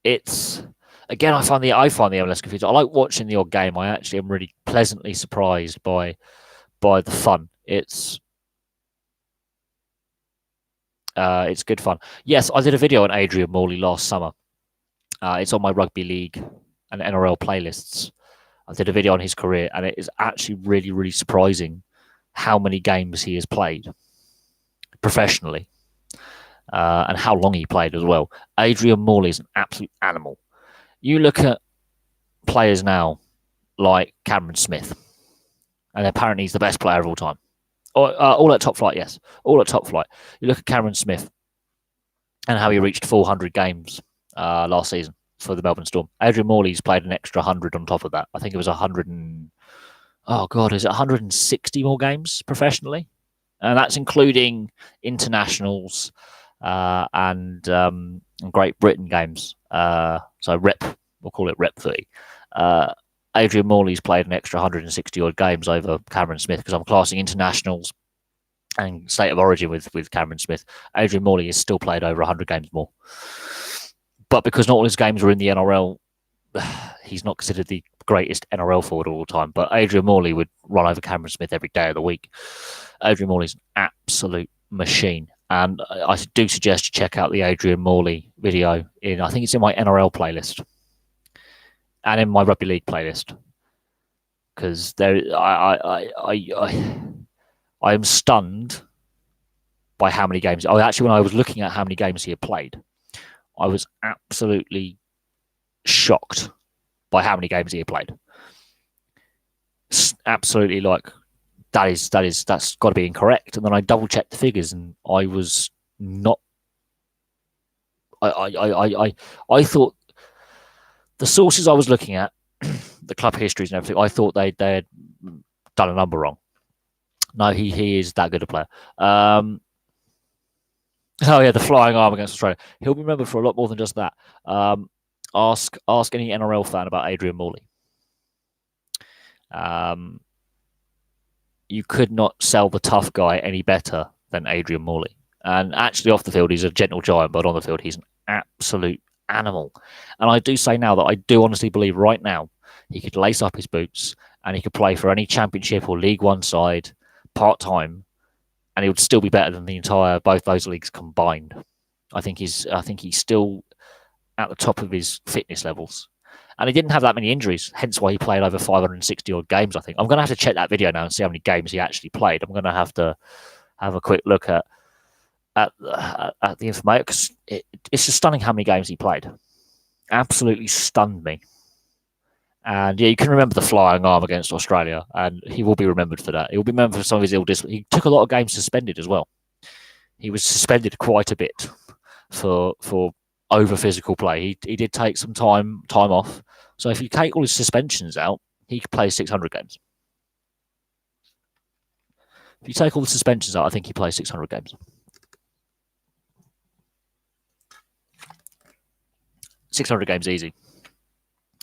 It's, again, I find the MLS confusing. I like watching the odd game. I actually am really pleasantly surprised by the fun. It's good fun. Yes, I did a video on Adrian Morley last summer. It's on my rugby league and NRL playlists. I did a video on his career, and it is actually really, really surprising how many games he has played professionally, and how long he played as well. Adrian Morley is an absolute animal. You look at players now like Cameron Smith, and apparently he's the best player of all time. All at top flight, yes. All at top flight. You look at Cameron Smith and how he reached 400 games last season for the Melbourne Storm. Adrian Morley's played an extra 100 on top of that. I think it was 100 and... Oh, God, is it 160 more games professionally? And that's including internationals and Great Britain games. So rep, we'll call it rep 30. Adrian Morley's played an extra 160 odd games over Cameron Smith, because I'm classing internationals and state of origin with Cameron Smith. Adrian Morley has still played over 100 games more. But because not all his games were in the NRL, he's not considered the greatest NRL forward of all time. But Adrian Morley would run over Cameron Smith every day of the week. Adrian Morley's an absolute machine. And I do suggest you check out the Adrian Morley video. I think it's in my NRL playlist and in my rugby league playlist, because I am stunned by how many games. When I was looking at how many games he had played, I was absolutely shocked by how many games he had played. Absolutely, like that's got to be incorrect. And then I double checked the figures, and I was not. I thought the sources I was looking at, the club histories and everything, I thought they had done a number wrong. No, he is that good a player. Oh yeah, the flying arm against Australia. He'll be remembered for a lot more than just that. Ask any NRL fan about Adrian Morley. You could not sell the tough guy any better than Adrian Morley. And actually, off the field, he's a gentle giant, but on the field, he's an absolute animal. And I do say now that I do honestly believe right now he could lace up his boots and he could play for any Championship or League One side part-time, and he would still be better than both those leagues combined. I think he's still at the top of his fitness levels. And he didn't have that many injuries, hence why he played over 560 odd games, I think. I'm going to have to check that video now and see how many games he actually played. I'm going to have to have a quick look at the information, because it's just stunning how many games he played. Absolutely stunned me. And yeah, you can remember the flying arm against Australia, and he will be remembered for that. He will be remembered for some of his ill discipline. He took a lot of games suspended as well. He was suspended quite a bit for over physical play. He did take some time off. So if you take all his suspensions out, he could play 600 games. If you take all the suspensions out, I think he plays 600 games. 600 games easy.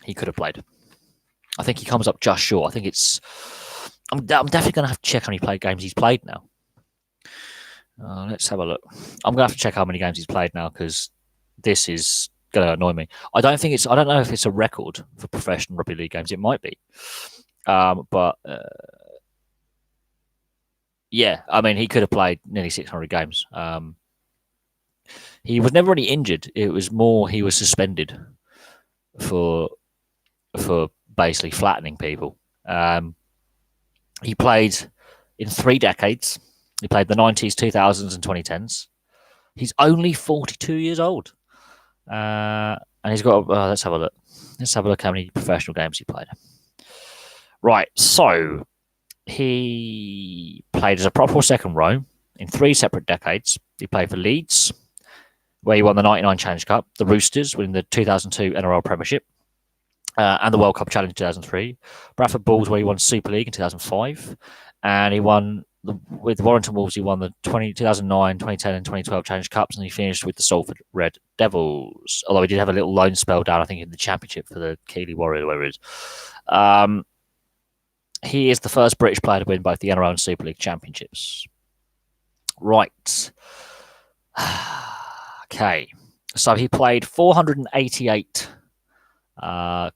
He could have played. I think he comes up just short. I think it's. I'm definitely going to have to check how many games he's played now. Let's have a look. I'm going to have to check how many games he's played now because this is going to annoy me. I don't know if it's a record for professional rugby league games. It might be, but yeah, I mean, he could have played nearly 600 games. He was never really injured. It was more he was suspended for basically flattening people. He played in 3 decades. He played the 90s, 2000s, and 2010s. He's only 42 years old. And he's got, let's have a look. Let's have a look how many professional games he played. Right, so he played as a prop or second row in 3 separate decades. He played for Leeds, where he won the 99 Challenge Cup, the Roosters winning the 2002 NRL Premiership, and the World Cup Challenge in 2003. Bradford Bulls, where he won Super League in 2005. And he won, with Warrington Wolves, he won the 2009, 2010, and 2012 Challenge Cups, and he finished with the Salford Red Devils. Although he did have a little loan spell down, I think, in the Championship for the Keighley Warriors, whatever it is. He is the first British player to win both the NRL and Super League Championships. Right. Okay. So he played 488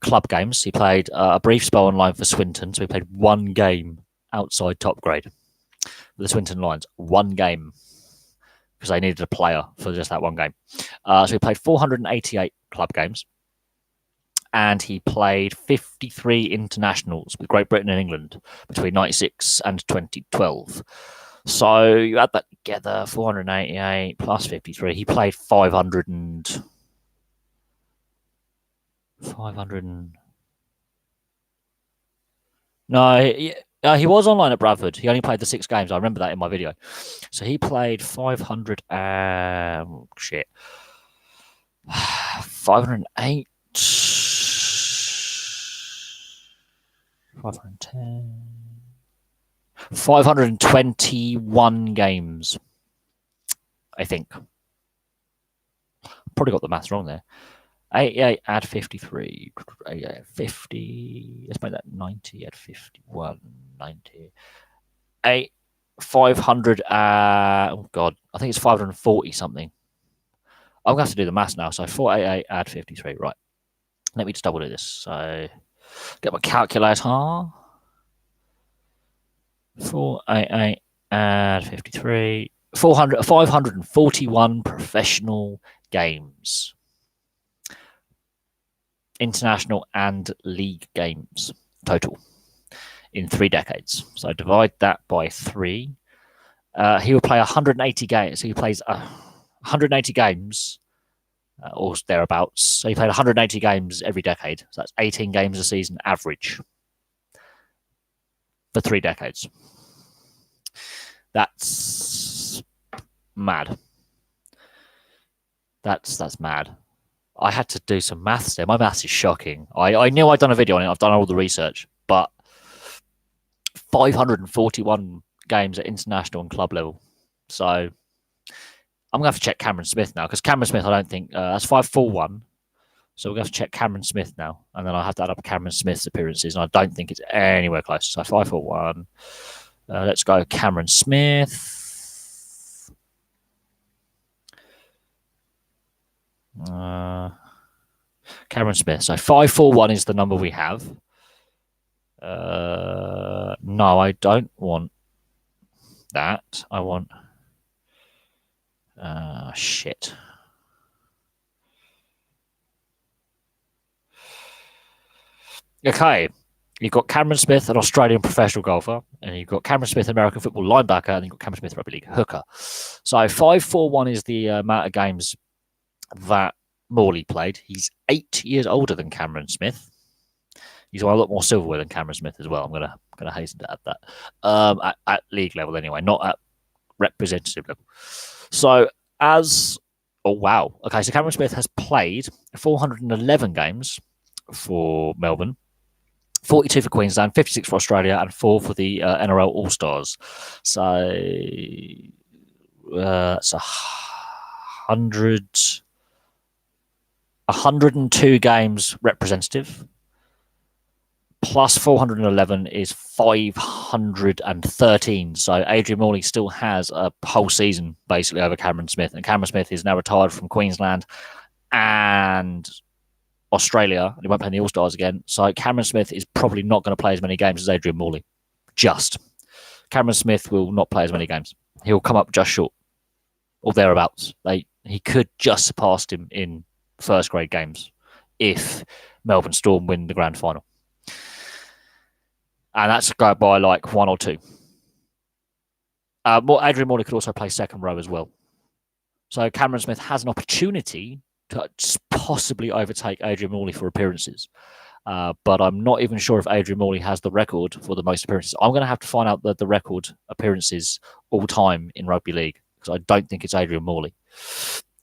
club games. He played a brief spell on loan for Swinton. So he played 1 game outside top grade with the Swinton Lions. 1 game. Because they needed a player for just that 1 game. So he played 488 club games. And he played 53 internationals with Great Britain and England between 96 and 2012. So you add that together, 488 plus 53. He played 500 and... No, he was online at Bradford. He only played the 6 games. I remember that in my video. So he played 500 shit. 508... 510... 521 games, I think. Probably got the maths wrong there. 88 add 53. 88 50. Let's make that 90 add 51. 90. 500. Oh, God. I think it's 540 something. I'm going to have to do the maths now. So 488 add 53. Right. Let me just double do this. So get my calculator. 488 add 53. 541 professional games. International and league games total in 3 decades. So divide that by 3. He will play 180 games. So he plays 180 games or thereabouts. So he played 180 games every decade. So that's 18 games a season average for 3 decades. That's mad. That's mad. I had to do some maths there. My maths is shocking. I knew I'd done a video on it. I've done all the research, but 541 games at international and club level. So I'm going to have to check Cameron Smith now, because Cameron Smith, I don't think, that's 541. So we're going to have to check Cameron Smith now, and then I'll have to add up Cameron Smith's appearances, and I don't think it's anywhere close. So 541. Let's go Cameron Smith. Cameron Smith. So 541 is the number we have. No, I don't want that. I want... shit. Okay. You've got Cameron Smith, an Australian professional golfer, and you've got Cameron Smith, American football linebacker, and you've got Cameron Smith, rugby league hooker. So 541 is the amount of games that Morley played. He's 8 years older than Cameron Smith. He's won a lot more silverware than Cameron Smith as well. I'm gonna hasten to add that at league level anyway, not at representative level. So wow. Okay, so Cameron Smith has played 411 games for Melbourne, 42 for Queensland, 56 for Australia, and 4 for the NRL All Stars. So that's 100. 102 games representative, plus 411 is 513. So Adrian Morley still has a whole season basically over Cameron Smith. And Cameron Smith is now retired from Queensland and Australia, and he won't play in the All-Stars again. So Cameron Smith is probably not going to play as many games as Adrian Morley. Cameron Smith will not play as many games. He'll come up just short or thereabouts. He could just surpass him in first grade games if Melbourne Storm win the grand final. And that's go by like 1 or 2. Adrian Morley could also play second row as well. So Cameron Smith has an opportunity to possibly overtake Adrian Morley for appearances. But I'm not even sure if Adrian Morley has the record for the most appearances. I'm going to have to find out the record appearances all time in rugby league because I don't think it's Adrian Morley.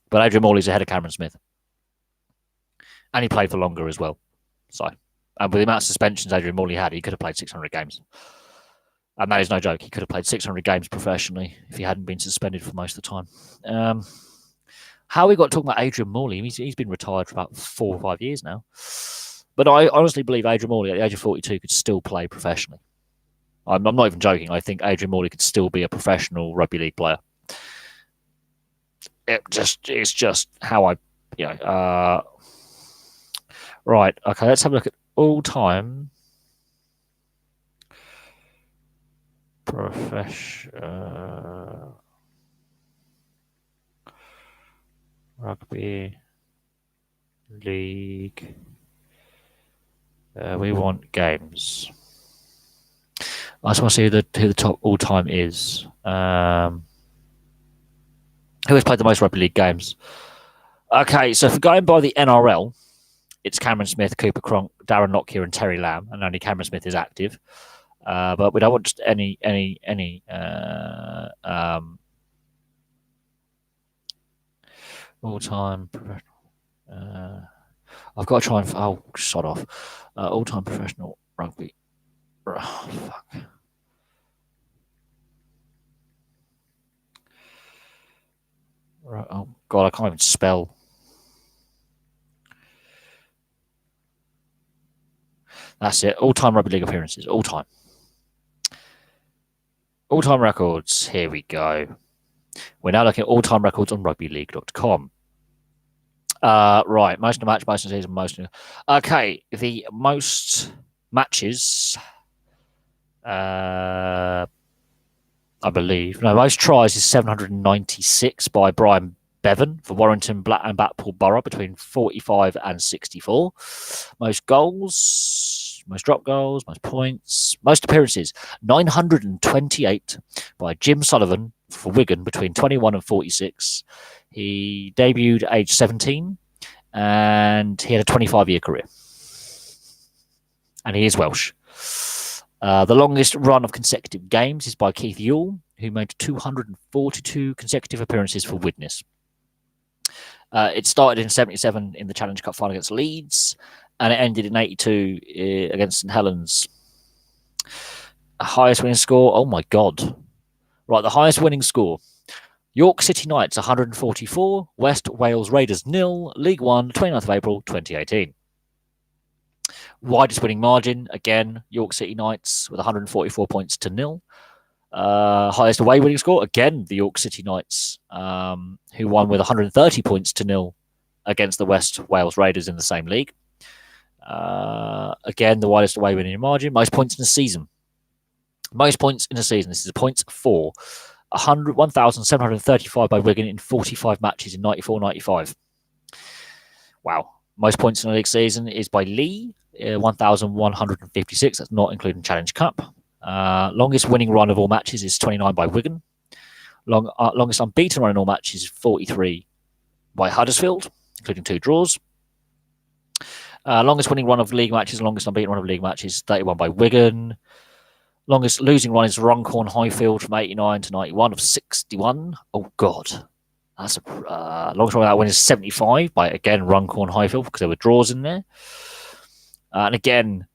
But Adrian Morley's ahead of Cameron Smith. And he played for longer as well. So, and with the amount of suspensions Adrian Morley had, he could have played 600 games. And that is no joke. He could have played 600 games professionally if he hadn't been suspended for most of the time. How we got talking about Adrian Morley, he's been retired for about 4 or 5 years now. But I honestly believe Adrian Morley at the age of 42 could still play professionally. I'm not even joking. I think Adrian Morley could still be a professional rugby league player. It's just how I, right. Okay, let's have a look at all-time professional rugby league. We want games. I just want to see who the top all-time is. Who has played the most rugby league games? Okay, so if going by the NRL, it's Cameron Smith, Cooper Cronk, Darren Lockyer, and Terry Lamb, and only Cameron Smith is active. But we don't want just any all-time professional. I've got to try and sod off. All-time professional rugby. Oh, fuck. Right. Oh God, I can't even spell. That's it. All-time rugby league appearances. All-time records. Here we go. We're now looking at all-time records on rugbyleague.com. Right. Most in a match, most in a season, most in... Okay. The most matches... I believe. No, most tries is 796 by Brian Bevan for Warrington, Black and Blackpool Borough between 45 and 64. Most goals, most drop goals, most points, most appearances, 928 by Jim Sullivan for Wigan between 21 and 46. He debuted at age 17 and he had a 25-year career. And he is Welsh. The longest run of consecutive games is by Keith Ewell, who made 242 consecutive appearances for Widnes. It started in 77 in the Challenge Cup final against Leeds, and it ended in 82 against St Helens. Highest winning score, oh my God. Right, the highest winning score. York City Knights 144, West Wales Raiders 0, League One, 29th of April 2018. Widest winning margin, again, York City Knights with 144 points to 0. Highest away winning score, again, the York City Knights, who won with 130 points to 0 against the West Wales Raiders in the same league. Again, the widest away winning margin. Most points in a season. Most points in a season. This is points for 1,735 by Wigan in 45 matches in 94-95. Wow. Most points in a league season is by Lee, 1,156. That's not including Challenge Cup. Longest winning run of all matches is 29 by Wigan. Longest unbeaten run in all matches is 43 by Huddersfield, including 2 draws. Longest winning run of league matches, longest unbeaten run of league matches, 31 by Wigan. Longest losing run is Runcorn Highfield from 89 to 91 of 61. Oh, God. That's longest run without win is 75 by, again, Runcorn Highfield because there were draws in there. And again,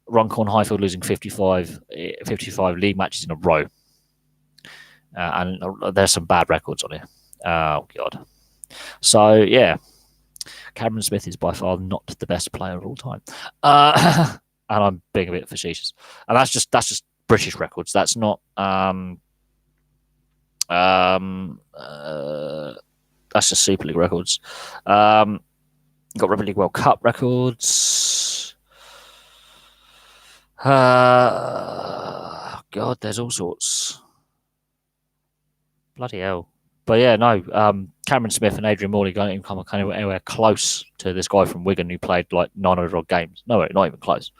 Runcorn Highfield losing 55 league matches in a row. And there's some bad records on here. Oh, God. So, yeah. Cameron Smith is by far not the best player of all time, and I'm being a bit facetious. And that's just British records. That's not that's just Super League records. Got Rugby League World Cup records. God, there's all sorts. Bloody hell. But yeah, no. Cameron Smith and Adrian Morley don't even come anywhere close to this guy from Wigan who played like 900 odd games. No, not even close.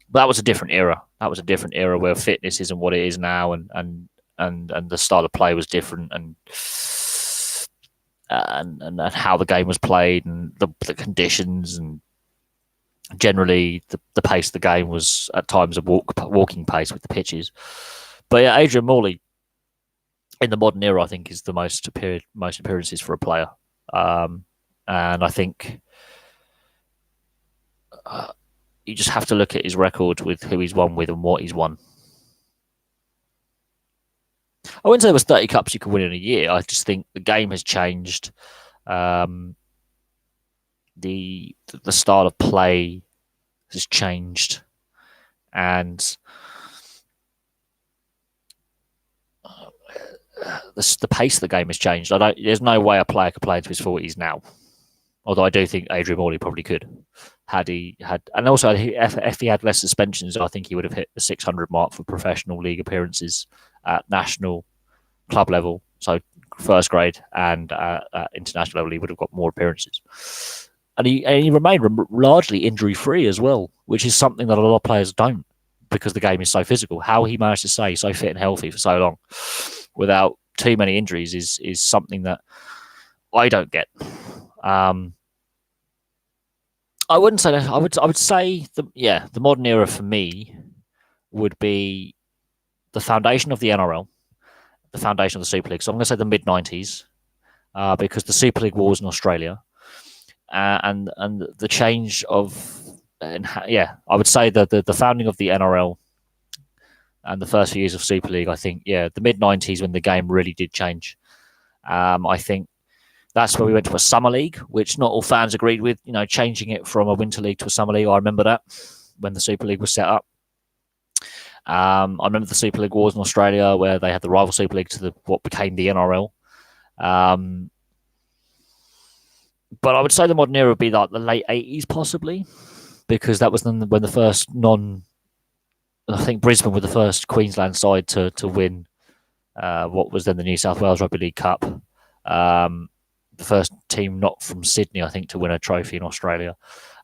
But that was a different era. That was a different era where fitness isn't what it is now, and the style of play was different, and how the game was played, and the conditions, and generally the pace of the game was at times a walking pace with the pitches. But yeah, Adrian Morley in the modern era, I think, is the most appearances for a player, and I think you just have to look at his record with who he's won with and what he's won. I wouldn't say there was 30 cups you could win in a year. I just think the game has changed. The style of play has changed, and the pace of the game has changed. There's no way a player could play into his 40s now. Although I do think Adrian Morley probably could, and also if he had less suspensions, I think he would have hit the 600 mark for professional league appearances at national club level. So first grade and at international level, he would have got more appearances. And he remained largely injury free as well, which is something that a lot of players don't, because the game is so physical. How he managed to stay so fit and healthy for so long without too many injuries is something that I don't get. I wouldn't say that. I would say the modern era for me would be the foundation of the NRL, the foundation of the Super League. So I'm going to say the mid-90s, because the Super League wars in Australia, and the change of, I would say that the founding of the NRL and the first few years of Super League. I think the mid-90s when the game really did change. I think that's where we went to a summer league, which not all fans agreed with. Changing it from a winter league to a summer league. I remember that when the Super League was set up. I remember the Super League wars in Australia where they had the rival Super League to what became the NRL. But I would say the modern era would be like the late 80s, possibly, because that was when the first I think Brisbane were the first Queensland side to win what was then the New South Wales Rugby League Cup. The first team not from Sydney, I think, to win a trophy in Australia.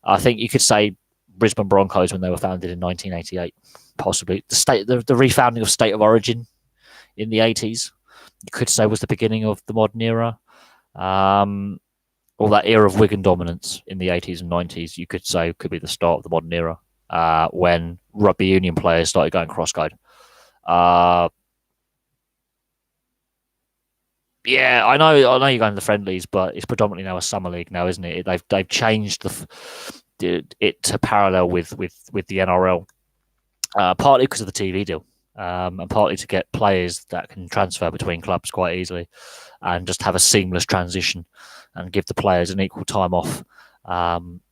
I think you could say Brisbane Broncos when they were founded in 1988, possibly. The refounding of State of Origin in the 80s, you could say, was the beginning of the modern era. Or that era of Wigan dominance in the 80s and 90s, you could say could be the start of the modern era, when rugby union players started going cross-code. Yeah, I know you're going to the friendlies, but it's predominantly now a summer league now, isn't it? They've changed it to parallel with the NRL, partly because of the TV deal, and partly to get players that can transfer between clubs quite easily, and just have a seamless transition, and give the players an equal time off,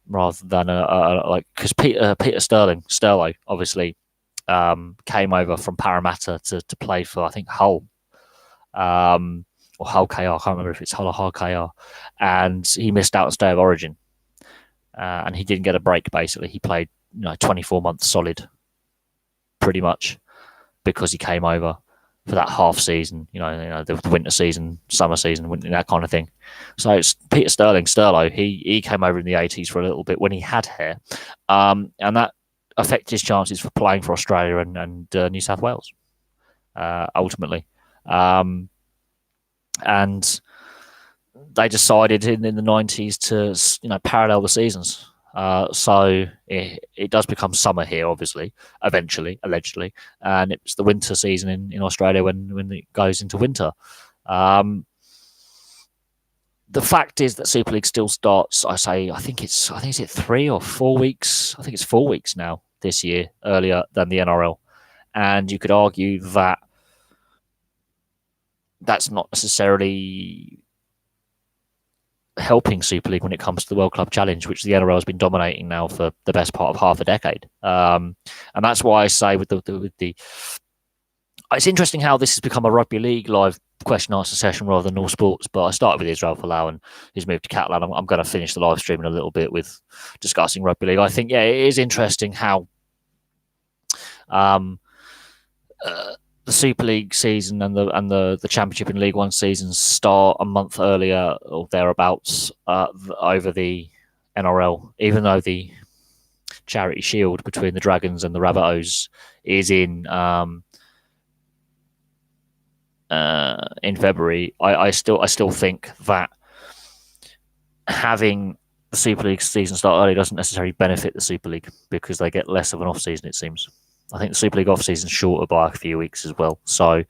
rather than because Peter Sterlo, obviously, came over from Parramatta to play for, I think, Hull. Or Hull KR, I can't remember if it's Hull or Hull KR, and he missed out on State of Origin, and he didn't get a break. Basically, he played 24 months solid, pretty much, because he came over for that half season. The winter season, summer season, that kind of thing. So it's Peter Sterlo. He came over in the 80s for a little bit when he had hair, and that affected his chances for playing for Australia and New South Wales, ultimately. And they decided in the 90s to parallel the seasons. So it does become summer here, obviously, eventually, allegedly, and it's the winter season in Australia when it goes into winter. The fact is that Super League still starts. I think it's 3 or 4 weeks. I think it's 4 weeks now this year, earlier than the NRL, and you could argue that that's not necessarily helping Super League when it comes to the World Club Challenge, which the NRL has been dominating now for the best part of half a decade. And that's why I say with the it's interesting how this has become a rugby league live question answer session rather than all sports. But I started with Israel Folau and his move to Catalan. I'm going to finish the live stream in a little bit with discussing rugby league. I think it is interesting how the Super League season and the Championship and League One seasons start a month earlier or thereabouts over the NRL, even though the Charity Shield between the Dragons and the Rabbitohs is in February. I still think that having the Super League season start early doesn't necessarily benefit the Super League because they get less of an off season, it seems. I think the Super League off season is shorter by a few weeks as well. So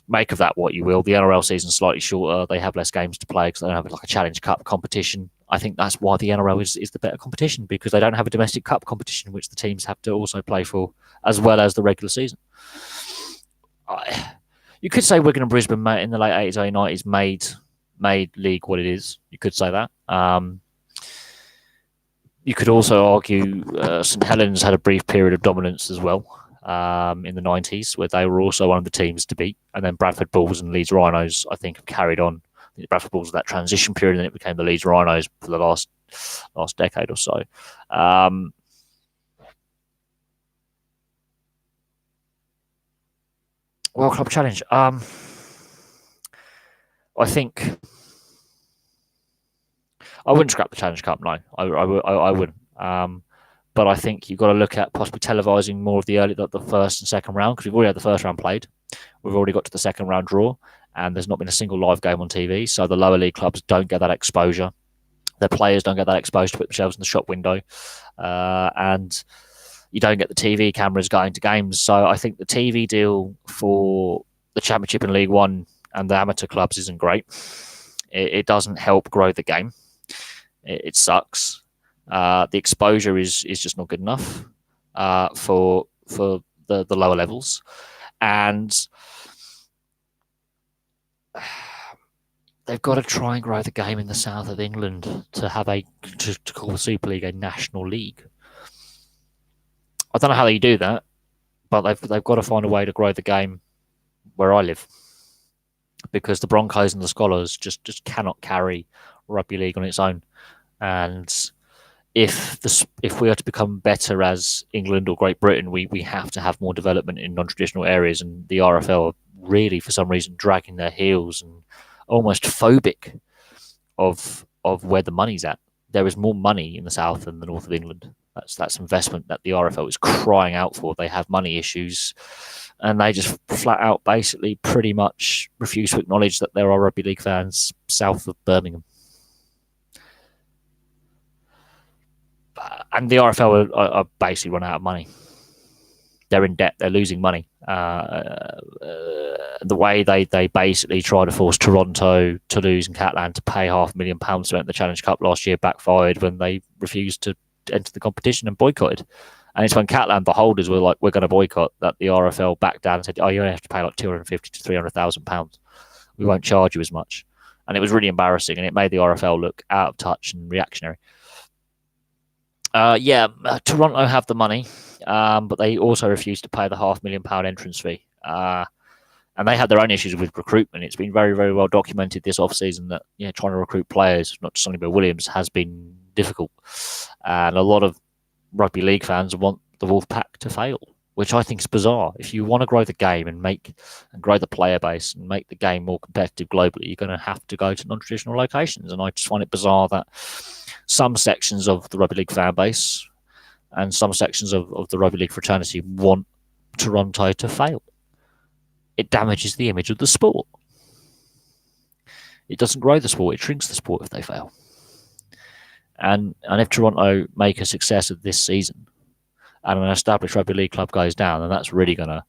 make of that what you will. The NRL season is slightly shorter. They have less games to play because they don't have like a Challenge Cup competition. I think that's why the NRL is the better competition because they don't have a domestic cup competition which the teams have to also play for as well as the regular season. You could say Wigan and Brisbane in the late 80s, early 90s made league what it is. You could say that. You could also argue St Helens had a brief period of dominance as well in the 90s, where they were also one of the teams to beat. And then Bradford Bulls and Leeds Rhinos, I think, have carried on. The Bradford Bulls that transition period, and then it became the Leeds Rhinos for the last decade or so. World Club Challenge. I think I wouldn't scrap the Challenge Cup. No, I wouldn't. But I think you've got to look at possibly televising more of the first and second round because we've already had the first round played. We've already got to the second round draw, and there's not been a single live game on TV. So the lower league clubs don't get that exposure. Their players don't get that exposure to put themselves in the shop window, and you don't get the TV cameras going to games. So I think the TV deal for the Championship and League One and the amateur clubs isn't great. It doesn't help grow the game. It sucks. The exposure is just not good enough for the lower levels, and they've got to try and grow the game in the south of England to have to call the Super League a national league. I don't know how they do that, but they've got to find a way to grow the game where I live, because the Broncos and the Scholars just cannot carry rugby league on its own. And if we are to become better as England or Great Britain, we have to have more development in non-traditional areas. And the RFL are really, for some reason, dragging their heels and almost phobic of where the money's at. There is more money in the south than the north of England. That's investment that the RFL is crying out for. They have money issues, and they just flat out basically pretty much refuse to acknowledge that there are rugby league fans south of Birmingham. And the RFL are basically run out of money. They're in debt. They're losing money. The way they basically try to force Toronto, Toulouse and Catalan to pay £500,000 to enter the Challenge Cup last year backfired when they refused to enter the competition and boycotted. And it's when Catalan, the holders, were like, we're going to boycott, that the RFL backed down and said, oh, you only have to pay like £250,000 to £300,000. We won't charge you as much. And it was really embarrassing, and it made the RFL look out of touch and reactionary. Toronto have the money, but they also refuse to pay the £500,000 entrance fee. And they had their own issues with recruitment. It's been very, very well documented this off-season that trying to recruit players, not just Sonny Bill Williams, has been difficult. And a lot of rugby league fans want the Wolfpack to fail, which I think is bizarre. If you want to grow the game and grow the player base and make the game more competitive globally, you're going to have to go to non-traditional locations. And I just find it bizarre that some sections of the rugby league fan base and some sections of the rugby league fraternity want Toronto to fail. It damages the image of the sport. It doesn't grow the sport, it shrinks the sport if they fail. And if Toronto make a success of this season and an established rugby league club goes down, then that's really going to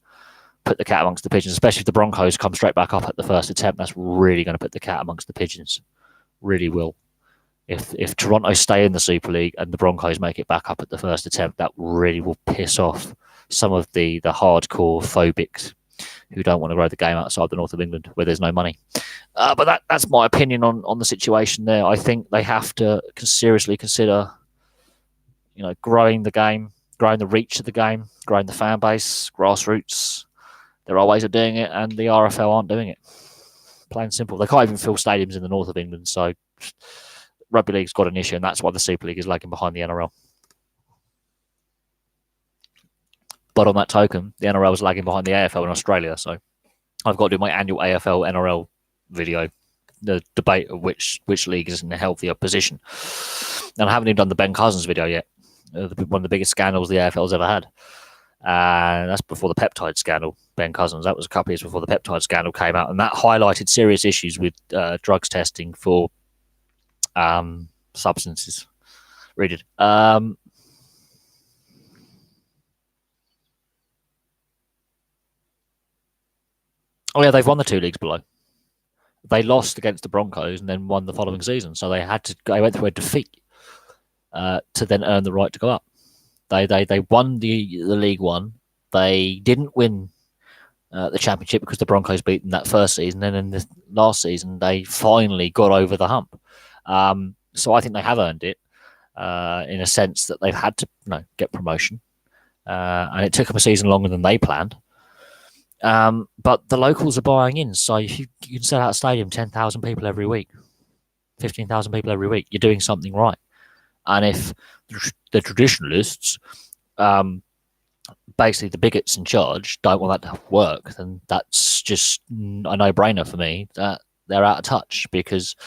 put the cat amongst the pigeons, especially if the Broncos come straight back up at the first attempt. That's really going to put the cat amongst the pigeons. Really will. If Toronto stay in the Super League and the Broncos make it back up at the first attempt, that really will piss off some of the hardcore phobics who don't want to grow the game outside the north of England where there's no money. But that's my opinion on the situation there. I think they have to seriously consider, growing the game, growing the reach of the game, growing the fan base, grassroots. There are ways of doing it, and the RFL aren't doing it. Plain and simple. They can't even fill stadiums in the north of England, so rugby league's got an issue, and that's why the Super League is lagging behind the NRL. But on that token, the NRL is lagging behind the AFL in Australia, so I've got to do my annual AFL NRL video, the debate of which league is in a healthier position. And I haven't even done the Ben Cousins video yet, one of the biggest scandals the AFL's ever had. And that's before the peptide scandal, Ben Cousins. That was a couple of years before the peptide scandal came out, and that highlighted serious issues with drugs testing for substances. Read it. Oh yeah, they've won the two leagues below. They lost against the Broncos and then won the following season, so they went through a defeat to then earn the right to go up. They won the League One. They didn't win the championship because the Broncos beat them that first season, and in the last season they finally got over the hump. So I think they have earned it in a sense that they've had to get promotion, and it took them a season longer than they planned. But the locals are buying in, so if you can sell out a stadium 10,000 people every week, 15,000 people every week, you're doing something right. And if the traditionalists, basically the bigots in charge, don't want that to work, then that's just a no-brainer for me that they're out of touch, because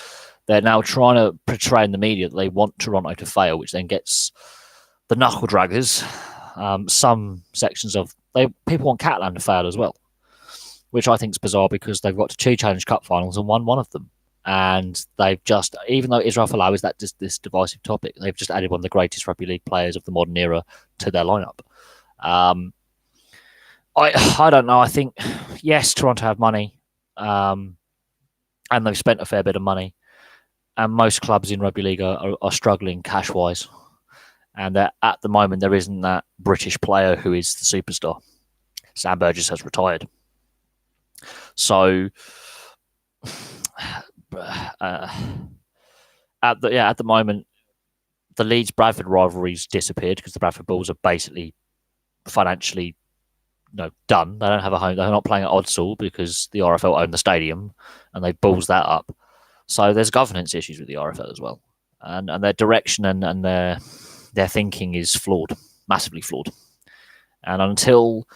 they're now trying to portray in the media that they want Toronto to fail, which then gets the knuckle draggers, some sections of people want Catalan to fail as well, which I think is bizarre because they've got to 2 Challenge Cup finals and won one of them. And they've just, even though Israel Folau is this divisive topic, they've just added one of the greatest rugby league players of the modern era to their lineup. I don't know. I think, yes, Toronto have money, and they've spent a fair bit of money, and most clubs in rugby league are struggling cash-wise. And at the moment, there isn't that British player who is the superstar. Sam Burgess has retired. So, at the moment, the Leeds-Bradford rivalry's disappeared because the Bradford Bulls are basically financially done. They don't have a home. They're not playing at Odsal because the RFL own the stadium, and they balls that up. So there's governance issues with the RFL as well, and their direction and their thinking is flawed, massively flawed. And until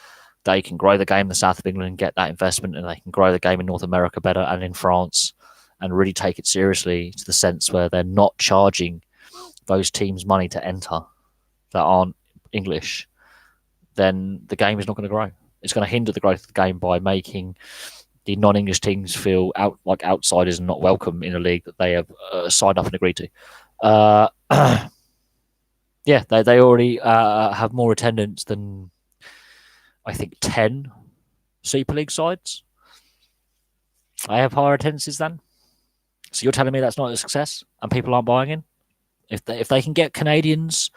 they can grow the game in the south of England and get that investment, and they can grow the game in North America better and in France, and really take it seriously to the sense where they're not charging those teams money to enter that aren't English, then the game is not going to grow. It's going to hinder the growth of the game by making the non-English teams feel like outsiders and not welcome in a league that they have signed up and agreed to. Yeah, they already have more attendance than, I think, 10 Super League sides. I have higher attendances than. So you're telling me that's not a success and people aren't buying in? If they can get Canadians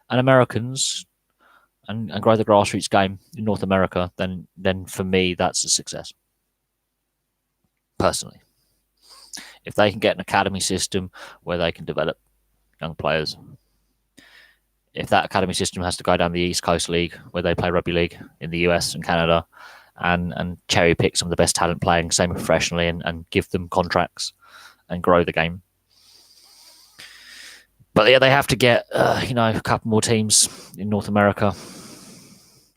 and Americans and grow the grassroots game in North America, then for me, that's a success. Personally. If they can get an academy system where they can develop young players, if that academy system has to go down the East Coast League where they play rugby league in the US and Canada and cherry pick some of the best talent playing semi-professionally and give them contracts and grow the game. But yeah, they have to get a couple more teams in North America.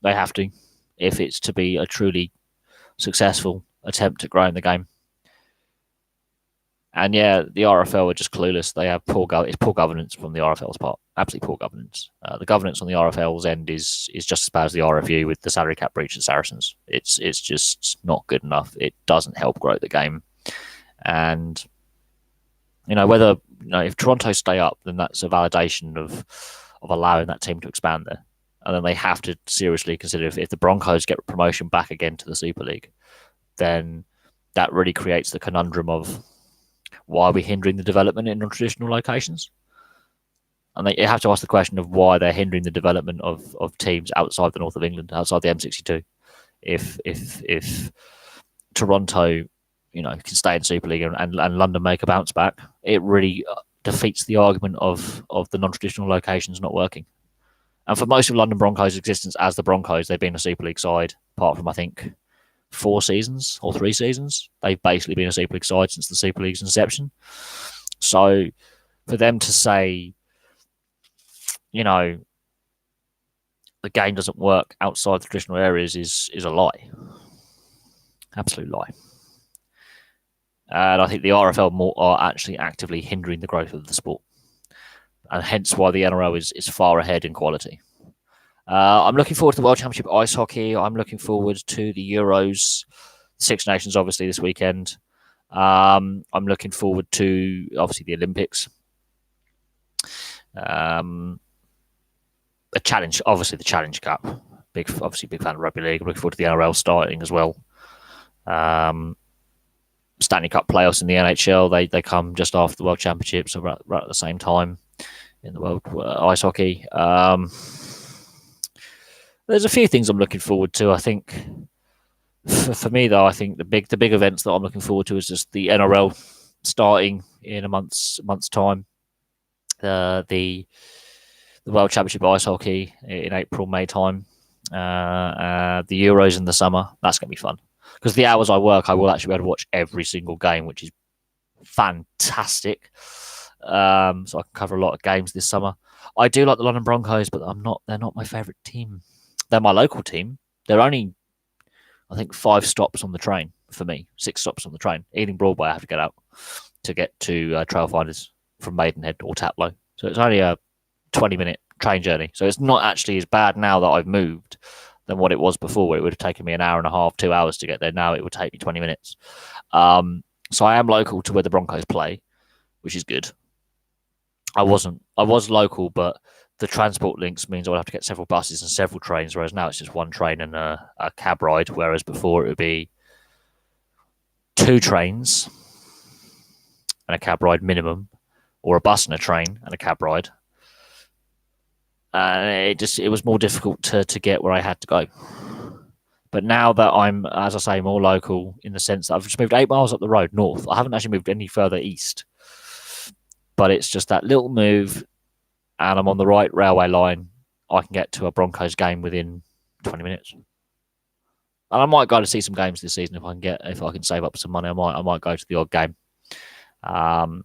They have to, if it's to be a truly successful attempt at growing the game. And yeah, the RFL are just clueless. They have it's poor governance from the RFL's part. Absolutely poor governance. The governance on the RFL's end is just as bad as the RFU with the salary cap breach of Saracens. It's just not good enough. It doesn't help grow the game. And whether if Toronto stay up, then that's a validation of allowing that team to expand there. And then they have to seriously consider if the Broncos get promotion back again to the Super League, then that really creates the conundrum of why are we hindering the development in non-traditional locations? And you have to ask the question of why they're hindering the development of teams outside the north of England, outside the M62. If Toronto can stay in Super League and London make a bounce back, it really defeats the argument of the non-traditional locations not working. And for most of London Broncos' existence as the Broncos, they've been a Super League side, apart from, I think, 4 seasons or 3 seasons. They've basically been a Super League side since the Super League's inception. So for them to say, the game doesn't work outside the traditional areas is a lie. Absolute lie. And I think the RFL are actually actively hindering the growth of the sport. And hence why the NRL is far ahead in quality. I'm looking forward to the World Championship Ice Hockey. I'm looking forward to the Euros, Six Nations, obviously, this weekend. I'm looking forward to, obviously, the Olympics. The Challenge, obviously, the Challenge Cup. Big fan of rugby league. I'm looking forward to the NRL starting as well. Stanley Cup playoffs in the NHL, they come just after the World Championships, so right at the same time in the World Ice Hockey. There's a few things I'm looking forward to. I think for me, though, I think the big events that I'm looking forward to is just the NRL starting in a month's time. The World Championship Ice Hockey in April, May time. The Euros in the summer. That's going to be fun. Because the hours I work, I will actually be able to watch every single game, which is fantastic. So I can cover a lot of games this summer. I do like the London Broncos, but they're not my favourite team. They're my local team. They're only, I think, 5 stops on the train for me. 6 stops on the train. Ealing Broadway, I have to get out to get to Trailfinders from Maidenhead or Taplow. So it's only a 20-minute train journey. So it's not actually as bad now that I've moved than what it was before, where it would have taken me an hour and a half, 2 hours to get there. Now it would take me 20 minutes. So I am local to where the Broncos play, which is good. I was local, but the transport links means I would have to get several buses and several trains, whereas now it's just one train and a cab ride, whereas before it would be 2 trains and a cab ride minimum, or a bus and a train and a cab ride. It was more difficult to get where I had to go. But now that I'm, as I say, more local in the sense that I've just moved 8 miles up the road north. I haven't actually moved any further east. But it's just that little move, and I'm on the right railway line. I can get to a Broncos game within 20 minutes. And I might go to see some games this season if I can save up some money. I might go to the odd game, the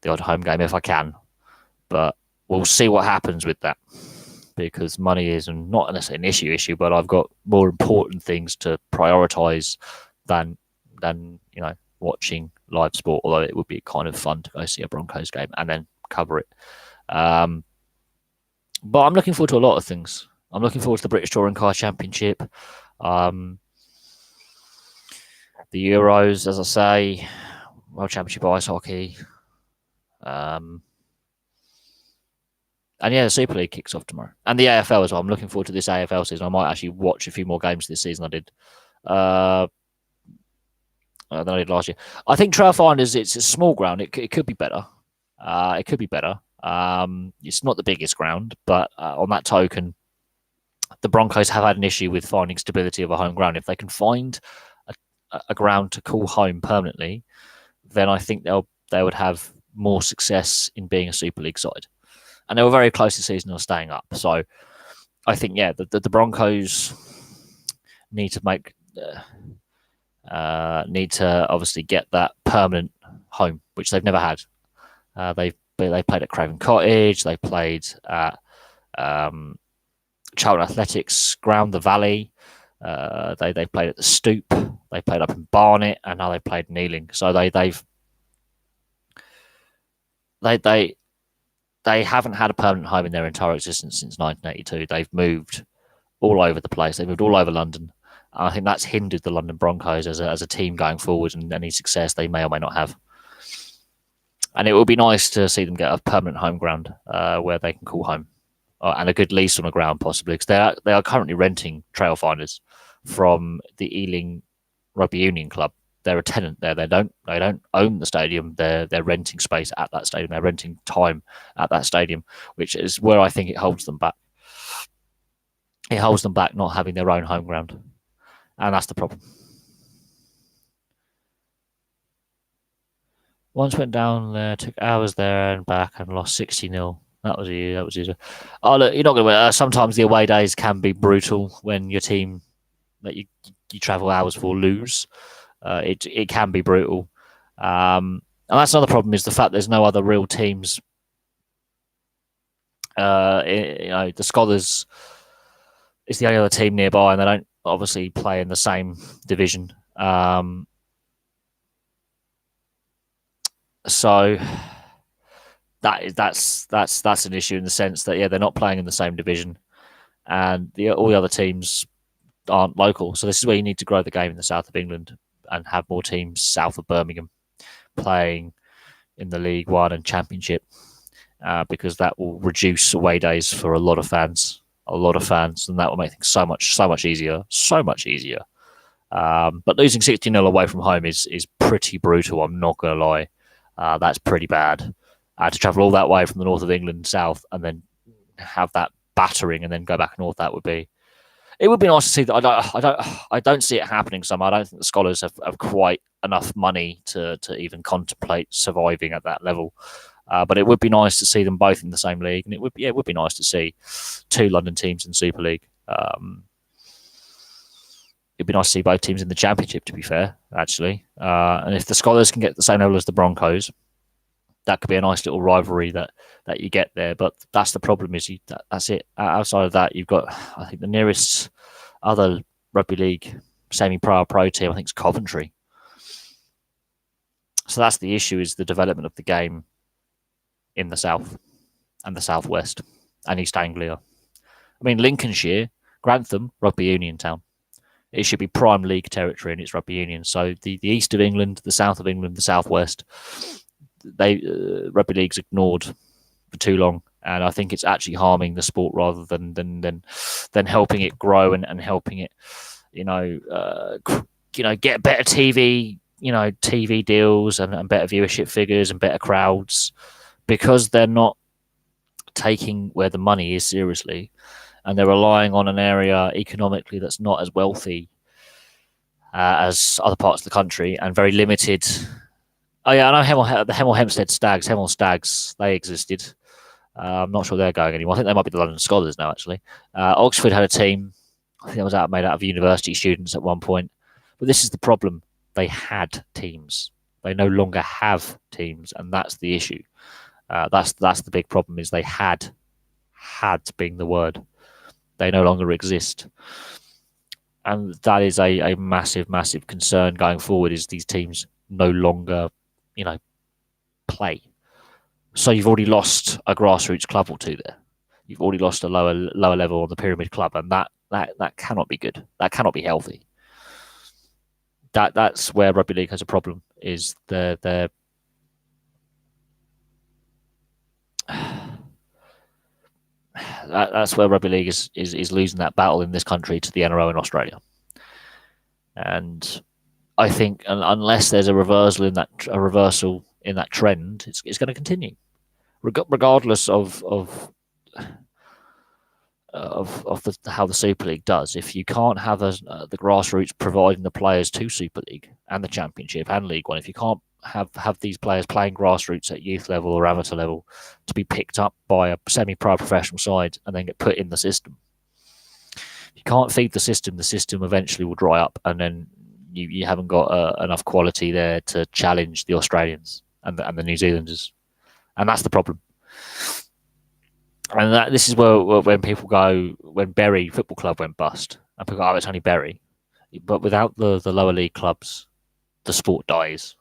odd home game if I can. But we'll see what happens with that, because money is not necessarily an issue, but I've got more important things to prioritise than watching live sport. Although it would be kind of fun to go see a Broncos game and then cover it. But I'm looking forward to a lot of things. I'm looking forward to the British Touring Car Championship, the Euros, as I say, World Championship Ice Hockey. And yeah, the Super League kicks off tomorrow. And the AFL as well. I'm looking forward to this AFL season. I might actually watch a few more games this season than I did last year. I think Trailfinders, it's a small ground. It could be better. It could be better. It's not the biggest ground, but on that token, the Broncos have had an issue with finding stability of a home ground. If they can find a ground to call home permanently, then I think they would have more success in being a Super League side. And they were very close this season on staying up. So I think, the Broncos need to obviously get that permanent home, which they've never had. They played at Craven Cottage. They played at Charlton Athletics Ground, the Valley. They played at the Stoop. They played up in Barnet, and now they played in Ealing. So they haven't had a permanent home in their entire existence since 1982. They've moved all over the place. They've moved all over London. And I think that's hindered the London Broncos as a team going forward, and any success they may or may not have. And it would be nice to see them get a permanent home ground where they can call home, and a good lease on the ground possibly, because they are currently renting Trailfinders from the Ealing Rugby Union Club. They're a tenant there. They don't own the stadium. They're renting space at that stadium. They're renting time at that stadium, which is where I think it holds them back. It holds them back not having their own home ground, and that's the problem. Once went down there, took hours there and back, and lost 60-0. That was easy. That was easy. Oh, look, you're not going to win. Sometimes the away days can be brutal when your team that you travel hours for lose. It can be brutal. And that's another problem is the fact there's no other real teams. The Scholars is the only other team nearby, and they don't obviously play in the same division. So that's an issue in the sense that they're not playing in the same division, and all the other teams aren't local. So this is where you need to grow the game in the south of England and have more teams south of Birmingham playing in the League One and Championship, because that will reduce away days for a lot of fans, and that will make things so much easier. But losing 60-0 away from home is pretty brutal. I'm not going to lie. That's pretty bad. To travel all that way from the north of England south and then have that battering and then go back north, it would be nice to see that. I don't see it happening. I don't think the Scholars have quite enough money to even contemplate surviving at that level. But it would be nice to see them both in the same league, and it would be nice to see two London teams in Super League. It'd be nice to see both teams in the Championship, to be fair, actually. And if the Scholars can get the same level as the Broncos, that could be a nice little rivalry that you get there. But that's the problem is that's it. Outside of that, you've got, I think, the nearest other rugby league semi-pro team, I think, is Coventry. So that's the issue, is the development of the game in the south and the southwest and East Anglia. I mean, Lincolnshire, Grantham, rugby union town. It should be prime league territory and it's rugby union. So the east of England, the south of England, the southwest, rugby league's ignored for too long, and I think it's actually harming the sport rather than helping it grow and helping it, get better TV, TV deals and better viewership figures and better crowds, because they're not taking where the money is seriously, and they're relying on an area economically that's not as wealthy as other parts of the country and very limited. Oh yeah, I know the Hemel Hempstead Stags. Hemel Stags, they existed. I'm not sure they're going anymore. I think they might be the London Scholars now, actually. Oxford had a team. I think it was made out of university students at one point. But this is the problem. They had teams. They no longer have teams, and that's the issue. That's the big problem, is they had being the word. They no longer exist. And that is a massive, massive concern going forward, is these teams no longer play. So you've already lost a grassroots club or two there. You've already lost a lower level on the pyramid club, and that cannot be good. That cannot be healthy. That's where rugby league has a problem. Is that's where rugby league is losing that battle in this country to the NRL in Australia. And I think unless there's a reversal in that trend, it's going to continue, regardless of how the Super League does. If you can't have the grassroots providing the players to Super League and the Championship and League One, if you can't have these players playing grassroots at youth level or amateur level to be picked up by a semi-pro professional side and then get put in the system, if you can't feed the system eventually will dry up, and then you haven't got enough quality there to challenge the Australians and the New Zealanders, and that's the problem. And this is where when people go, when Bury Football Club went bust, and people go, oh, it's only Bury, but without the lower league clubs, the sport dies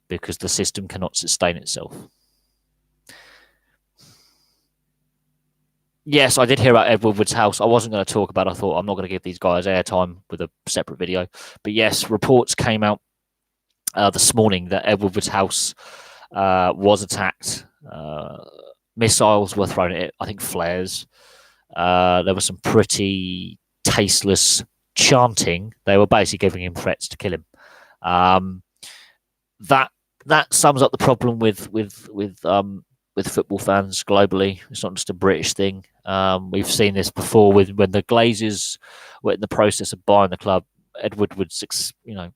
because the system cannot sustain itself. Yes, I did hear about Ed Woodward's house. I wasn't going to talk about it. I thought I'm not going to give these guys airtime with a separate video. But yes, reports came out this morning that Ed Woodward's house was attacked. Missiles were thrown at it. I think flares. There was some pretty tasteless chanting. They were basically giving him threats to kill him. That sums up the problem with football fans globally. It's not just a British thing. We've seen this before when the Glazers were in the process of buying the club. Ed Woodward's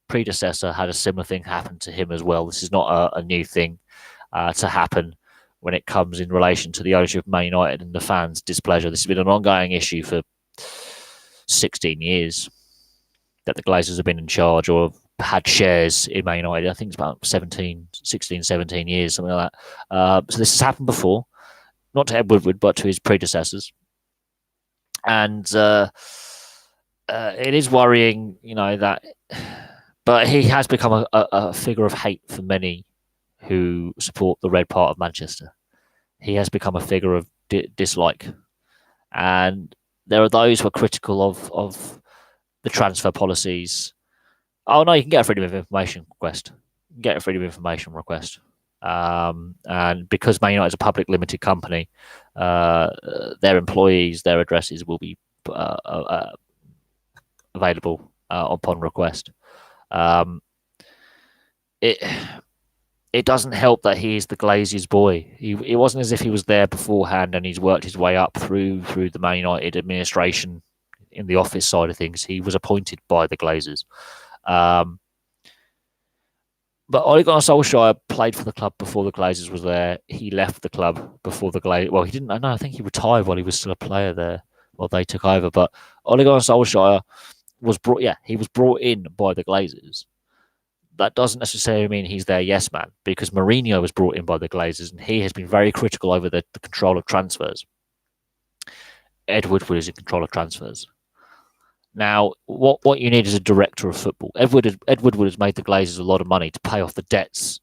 predecessor had a similar thing happen to him as well. This is not a new thing to happen when it comes in relation to the ownership of Man United and the fans' displeasure. This has been an ongoing issue for 16 years that the Glazers have been in charge or had shares in Man United. I think it's about 16, 17 years, something like that. So this has happened before, not to Ed Woodward, but to his predecessors. And it is worrying, that. But he has become a figure of hate for many who support the red part of Manchester. He has become a figure of dislike. And there are those who are critical of the transfer policies. Oh, no, you can get a freedom of information request. And because Man United is a public limited company, their employees, their addresses will be available upon request. It doesn't help that he is the Glazers' boy. It wasn't as if he was there beforehand and he's worked his way up through the Man United administration in the office side of things. He was appointed by the Glazers. But Ole Gunnar Solskjaer played for the club before the Glazers was there. He left the club before the Glazers. Well, he didn't. I know. I think he retired while he was still a player there. While they took over. But Ole Gunnar Solskjaer was brought. Yeah, he was brought in by the Glazers. That doesn't necessarily mean he's their yes man, because Mourinho was brought in by the Glazers and he has been very critical over the control of transfers. Ed Woodward is in control of transfers. Now, what you need is a director of football. Ed Woodward has made the Glazers a lot of money to pay off the debts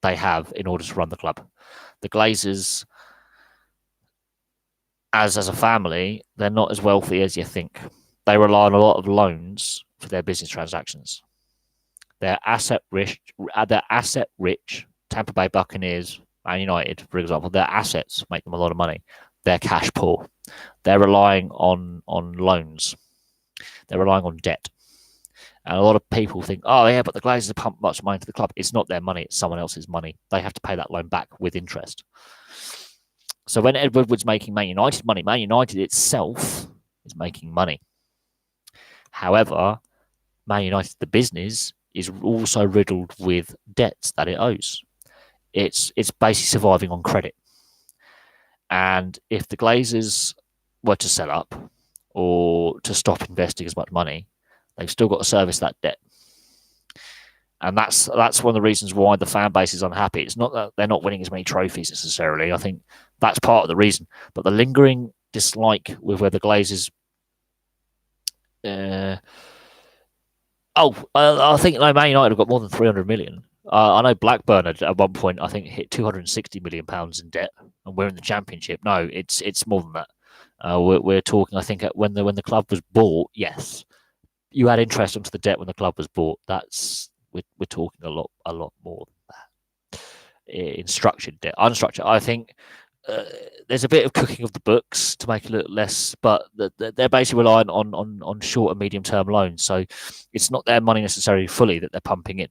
they have in order to run the club. The Glazers, as a family, they're not as wealthy as you think. They rely on a lot of loans for their business transactions. They're asset rich. Tampa Bay Buccaneers, Man United, for example, their assets make them a lot of money. They're cash poor. They're relying on loans. They're relying on debt. And a lot of people think, oh, yeah, but the Glazers have pumped much money into the club. It's not their money. It's someone else's money. They have to pay that loan back with interest. So when Ed Woodward's making Man United money, Man United itself is making money. However, Man United, the business, is also riddled with debts that it owes. It's basically surviving on credit. And if the Glazers were to sell up or to stop investing as much money, they've still got to service that debt. And that's one of the reasons why the fan base is unhappy. It's not that they're not winning as many trophies necessarily. I think that's part of the reason. But the lingering dislike with where the Glazers... I think Man United have got more than 300 million. I know Blackburn at one point, I think, hit £260 million in debt, and we're in the Championship. No, it's more than that. We're talking, I think, when the club was bought, yes, you had interest onto the debt when the club was bought. We're talking a lot more than that. In structured debt, unstructured, I think there's a bit of cooking of the books to make it a little less, but they're basically relying on short and medium term loans. So it's not their money necessarily fully that they're pumping in.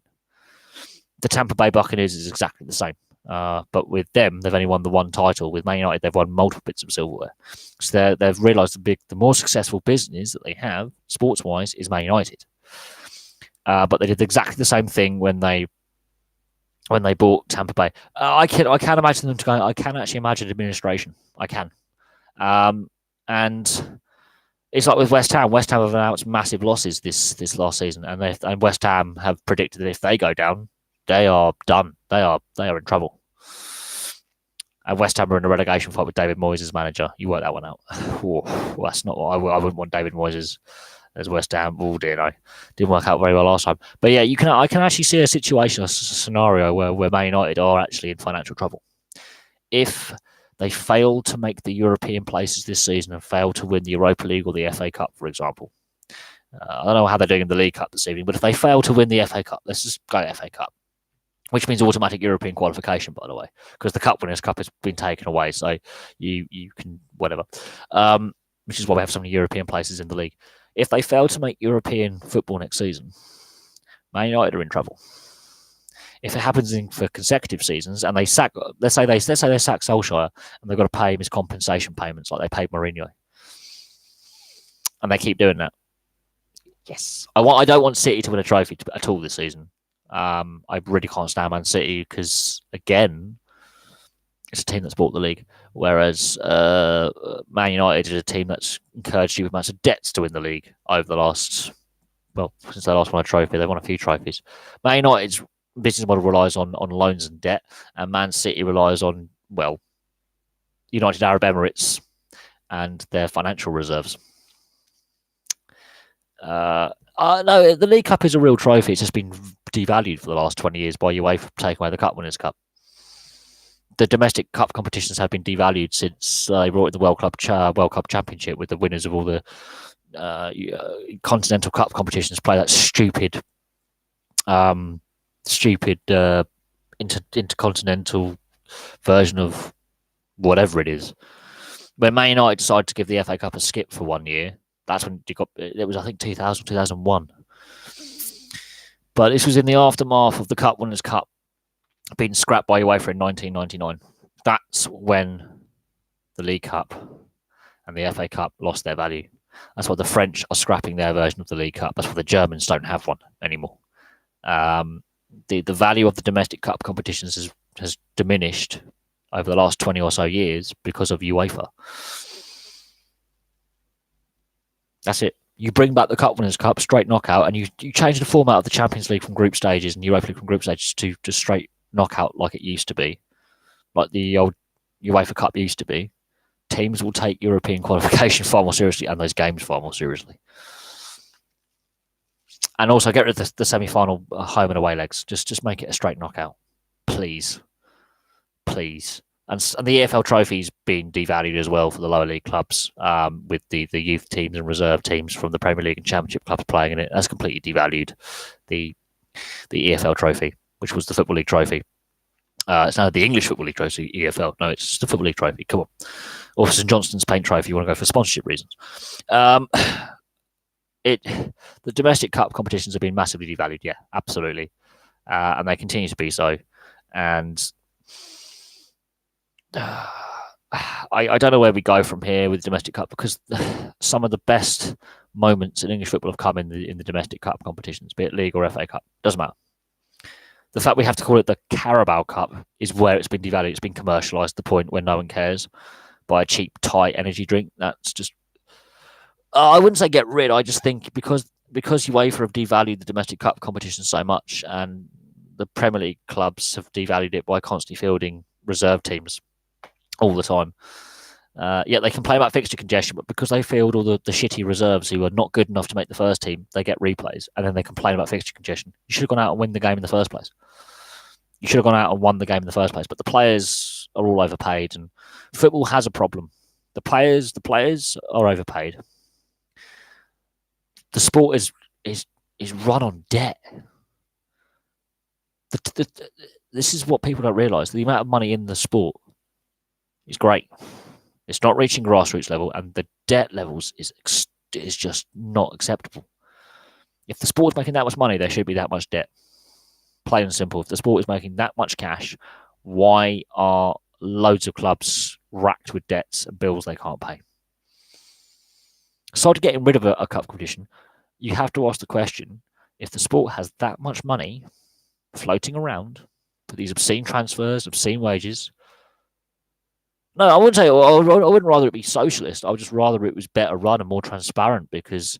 The Tampa Bay Buccaneers is exactly the same. But with them, they've only won the one title. With Man United, they've won multiple bits of silverware. So they've realised the more successful business that they have, sports-wise, is Man United. But they did exactly the same thing when they bought Tampa Bay. I can imagine them to go. I can actually imagine administration. I can. And it's like with West Ham. West Ham have announced massive losses this last season, and West Ham have predicted that if they go down, they are done. They are in trouble. And West Ham are in a relegation fight with David Moyes as manager. You work that one out. Well, that's not what I wouldn't want David Moyes as West Ham. Oh dear, no, didn't work out very well last time. But yeah, I can actually see a situation, a scenario where Man United are actually in financial trouble if they fail to make the European places this season and fail to win the Europa League or the FA Cup, for example. I don't know how they're doing in the League Cup this evening, but if they fail to win the FA Cup, let's just go FA Cup, which means automatic European qualification, by the way, because the Cup Winners' Cup has been taken away, so you can whatever. Which is why we have so many European places in the league. If they fail to make European football next season, Man United are in trouble. If it happens for consecutive seasons and they sack, let's say they sack Solskjaer and they've got to pay him his compensation payments like they paid Mourinho, and they keep doing that, Yes, I don't want City to win a trophy at all this season. I really can't stand Man City because, again, it's a team that's bought the league, whereas Man United is a team that's incurred stupid amounts of debts to win the league over the last, since they last won a trophy. They've won a few trophies. Man United's business model relies on loans and debt, and Man City relies on, United Arab Emirates and their financial reserves. No, the League Cup is a real trophy. It's just been devalued for the last 20 years by UEFA taking away the Cup Winners' Cup. The domestic cup competitions have been devalued since they brought in the World Cup Championship, with the winners of all the continental cup competitions play that stupid intercontinental version of whatever it is. When Man United decided to give the FA Cup a skip for 1 year, that's when it was, I think, 2000, 2001. But this was in the aftermath of the Cup Winners' Cup being scrapped by UEFA in 1999. That's when the League Cup and the FA Cup lost their value. That's why the French are scrapping their version of the League Cup. That's why the Germans don't have one anymore. The value of the domestic cup competitions has diminished over the last 20 or so years because of UEFA. That's it. You bring back the Cup Winners' Cup, straight knockout, and you change the format of the Champions League from group stages and Europa League from group stages to just straight knockout like it used to be, like the old UEFA Cup used to be. Teams will take European qualification far more seriously and those games far more seriously. And also get rid of the semi-final home and away legs. Just make it a straight knockout. Please. And the EFL trophy's been devalued as well for the lower league clubs, with the youth teams and reserve teams from the Premier League and Championship clubs playing in it. That's completely devalued the EFL trophy, which was the Football League trophy. It's now the English Football League trophy, EFL. No, it's just the Football League trophy. Come on. Or St Johnston's Paint trophy, you want to go for sponsorship reasons. The domestic cup competitions have been massively devalued, yeah, absolutely. And they continue to be so. And I don't know where we go from here with the domestic cup, because some of the best moments in English football have come in the domestic cup competitions, be it League or FA Cup. Doesn't matter. The fact we have to call it the Carabao Cup is where it's been devalued. It's been commercialised to the point where no one cares, by a cheap Thai energy drink. That's just... I wouldn't say get rid. I just think because UEFA have devalued the domestic cup competition so much, and the Premier League clubs have devalued it by constantly fielding reserve teams all the time. Yet they complain about fixture congestion, but because they field all the shitty reserves who are not good enough to make the first team, they get replays, and then they complain about fixture congestion. You should have gone out and win the game in the first place. You should have gone out and won the game in the first place. But the players are all overpaid, and football has a problem. The players are overpaid. The sport is run on debt. This is what people don't realise. The amount of money in the sport is great. It's not reaching grassroots level, and the debt levels is just not acceptable. If the sport is making that much money, there should be that much debt. Plain and simple. If the sport is making that much cash, why are loads of clubs racked with debts and bills they can't pay? Aside to getting rid of a cup competition, you have to ask the question, if the sport has that much money floating around for these obscene transfers, obscene wages... No, I wouldn't say... I wouldn't rather it be socialist. I would just rather it was better run and more transparent, because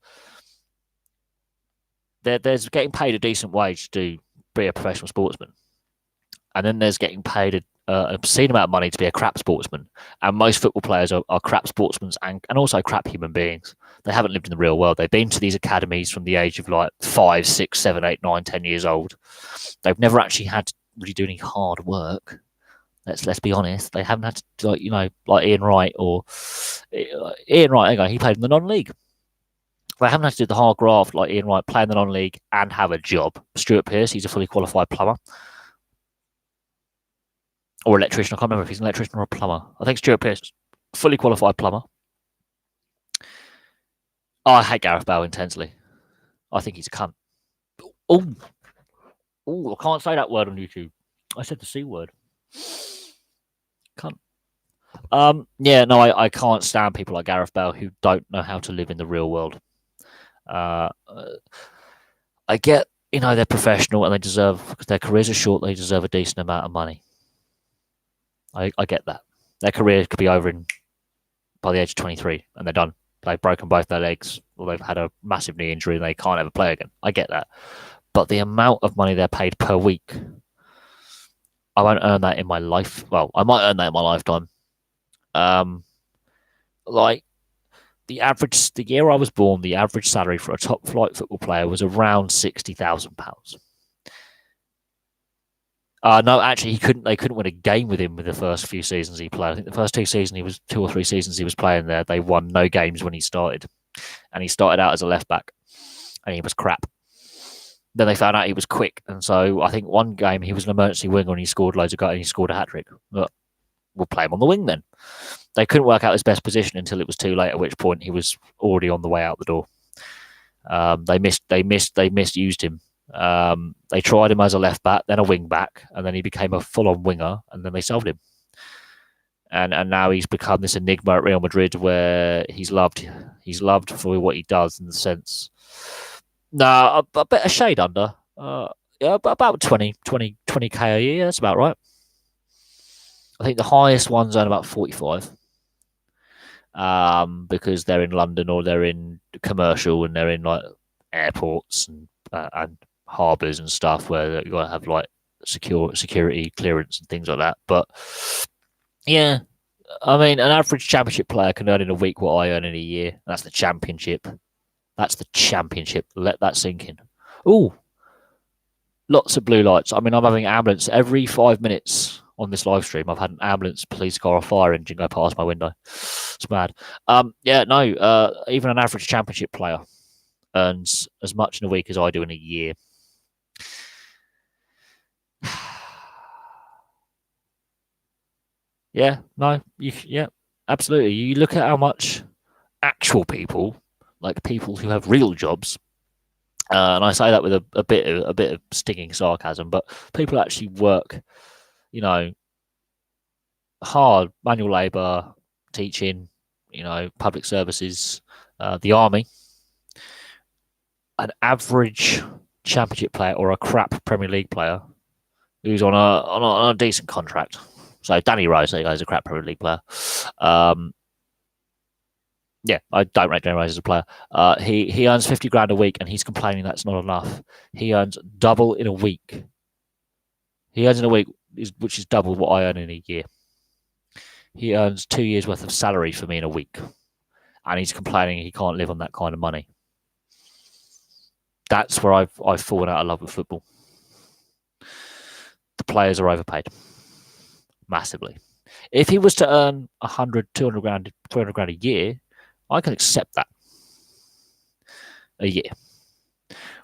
there's getting paid a decent wage to be a professional sportsman. And then there's getting paid an obscene amount of money to be a crap sportsman. And most football players are crap sportsmen and also crap human beings. They haven't lived in the real world. They've been to these academies from the age of like 5, 6, 7, 8, 9, 10 years old. They've never actually had to really do any hard work. Let's be honest. They haven't had to, like Ian Wright Ian Wright. Okay, he played in the non-league. They haven't had to do the hard graft like Ian Wright, play in the non-league and have a job. Stuart Pearce, he's a fully qualified plumber. Or electrician. I can't remember if he's an electrician or a plumber. I think Stuart Pearce, fully qualified plumber. Oh, I hate Gareth Bale intensely. I think he's a cunt. Oh, I can't say that word on YouTube. I said the C word. Cunt. I can't stand people like Gareth Bale who don't know how to live in the real world. Uh, I get, they're professional and they deserve, because their careers are short, they deserve a decent amount of money. I get that. Their career could be over by the age of 23 and they're done. They've broken both their legs or they've had a massive knee injury and they can't ever play again. I get that. But the amount of money they're paid per week, I won't earn that in my life. Well, I might earn that in my lifetime. Like the year I was born, the average salary for a top flight football player was around £60,000. No, actually, they couldn't win a game with him with the first few seasons he played. I think the first 2 or 3 seasons he was playing there, they won no games when he started, and he started out as a left back, and he was crap. Then they found out he was quick, and so I think one game he was an emergency winger and he scored loads of goals and he scored a hat trick. We'll play him on the wing then. They couldn't work out his best position until it was too late, at which point he was already on the way out the door. They misused him. They tried him as a left back, then a wing back, and then he became a full-on winger, and then they sold him. And now he's become this enigma at Real Madrid, where he's loved for what he does, in the sense. No, a bit a shade under. Yeah, about 20k a year. That's about right. I think the highest ones earn about 45. Because they're in London or they're in commercial and they're in like airports and harbours and stuff where you got to have like security clearance and things like that. But yeah, I mean, an average championship player can earn in a week what I earn in a year. That's the championship. Let that sink in. Ooh, lots of blue lights. I mean, I'm having ambulance every 5 minutes on this live stream. I've had an ambulance, police car, or fire engine go past my window. It's mad. Even an average championship player earns as much in a week as I do in a year. Yeah, absolutely. You look at how much actual people, like people who have real jobs, and I say that with a bit of stinging sarcasm, but people actually work, hard, manual labour, teaching, public services, the army. An average championship player or a crap Premier League player who's on a decent contract. So Danny Rose, there you go, is a crap Premier League player. Yeah, I don't rate Danny Rose as a player. He earns 50 grand a week, and he's complaining that's not enough. He earns double in a week. He earns in a week, which is double what I earn in a year. He earns 2 years worth of salary for me in a week, and he's complaining he can't live on that kind of money. That's where I've fallen out of love with football. The players are overpaid massively. If he was to earn 100, 200 grand, 300 grand a year, I can accept that. A year.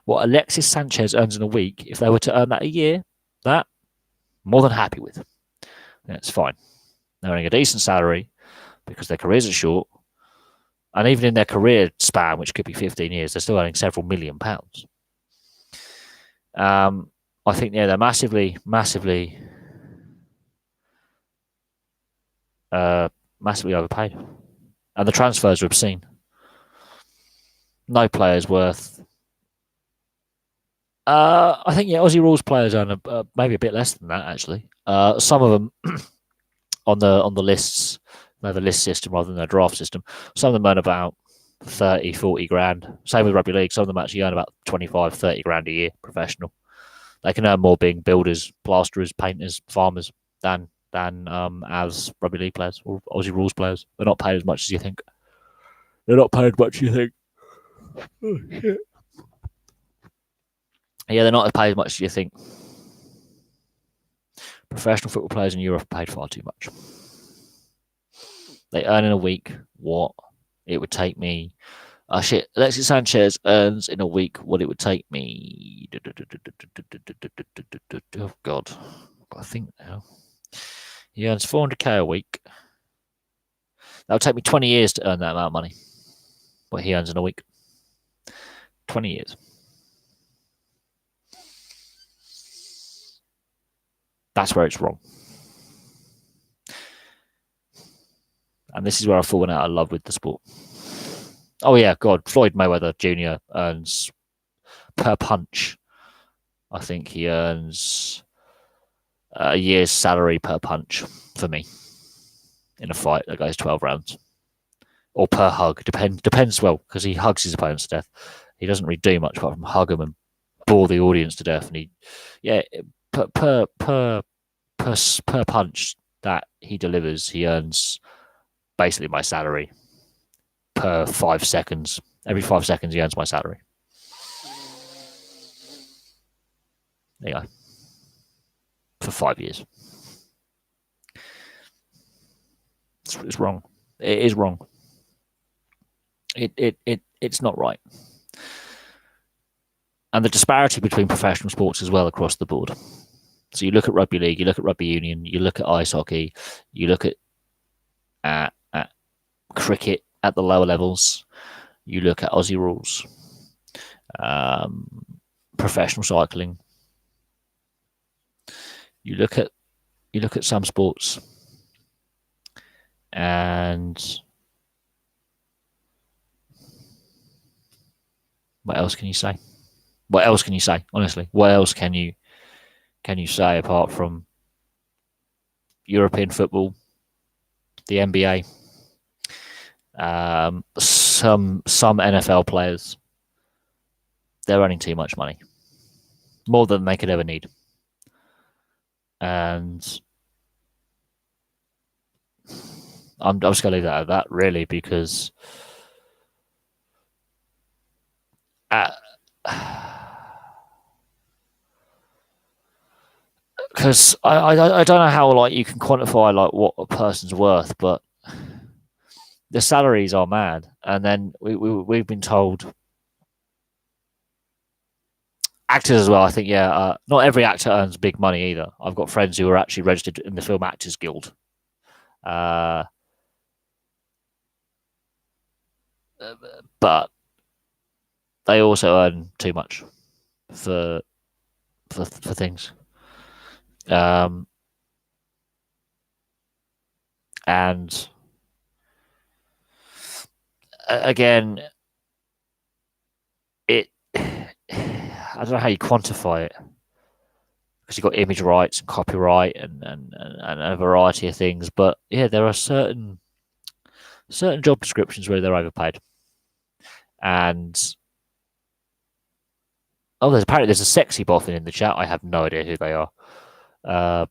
What Alexis Sanchez earns in a week, if they were to earn that a year, that I'm more than happy with. That's fine. They're earning a decent salary because their careers are short. And even in their career span, which could be 15 years, they're still earning several £1 million. I think, they're massively overpaid. And the transfers are obscene. No players worth. I think, Aussie rules players earn maybe a bit less than that, actually. Some of them on the lists, they have a list system rather than a draft system. Some of them earn about 30, 40 grand. Same with rugby league. Some of them actually earn about 25, 30 grand a year, professional. They can earn more being builders, plasterers, painters, farmers than as rugby league players or Aussie rules players. They're not paid as much as you think. Oh, shit. Yeah, they're not paid as much as you think. Professional football players in Europe are paid far too much. They earn in a week what it would take me. Alexis Sanchez earns in a week what it would take me. Oh, God. I think now. He earns 400k a week. That would take me 20 years to earn that amount of money. What he earns in a week. 20 years. That's where it's wrong. And this is where I've fallen out of love with the sport. Oh yeah, God, Floyd Mayweather Jr. earns per punch. I think he earns a year's salary per punch for me in a fight that goes 12 rounds, or per hug. Depends well, because he hugs his opponents to death. He doesn't really do much apart from hug them and bore the audience to death. And yeah, per punch that he delivers, he earns basically my salary per 5 seconds. Every 5 seconds, he earns my salary. There you go. For 5 years. It's wrong. It is wrong. It's not right. And the disparity between professional sports as well across the board. So you look at rugby league, you look at rugby union, you look at ice hockey, you look at cricket at the lower levels, you look at Aussie rules, professional cycling. You look at some sports, and what else can you say? What else can you say? Honestly, what else can you say apart from European football, the NBA, some NFL players? They're earning too much money, more than they could ever need, and I'm just going to leave that at that, really, because because I don't know how like you can quantify like what a person's worth, but the salaries are mad, and then we've been told actors as well. I think not every actor earns big money either. I've got friends who are actually registered in the Film Actors Guild. But they also earn too much for things. And again, I don't know how you quantify it, because you've got image rights and copyright and a variety of things. But yeah, there are certain job descriptions where they're overpaid. And there's a sexy boffin in the chat. I have no idea who they are. I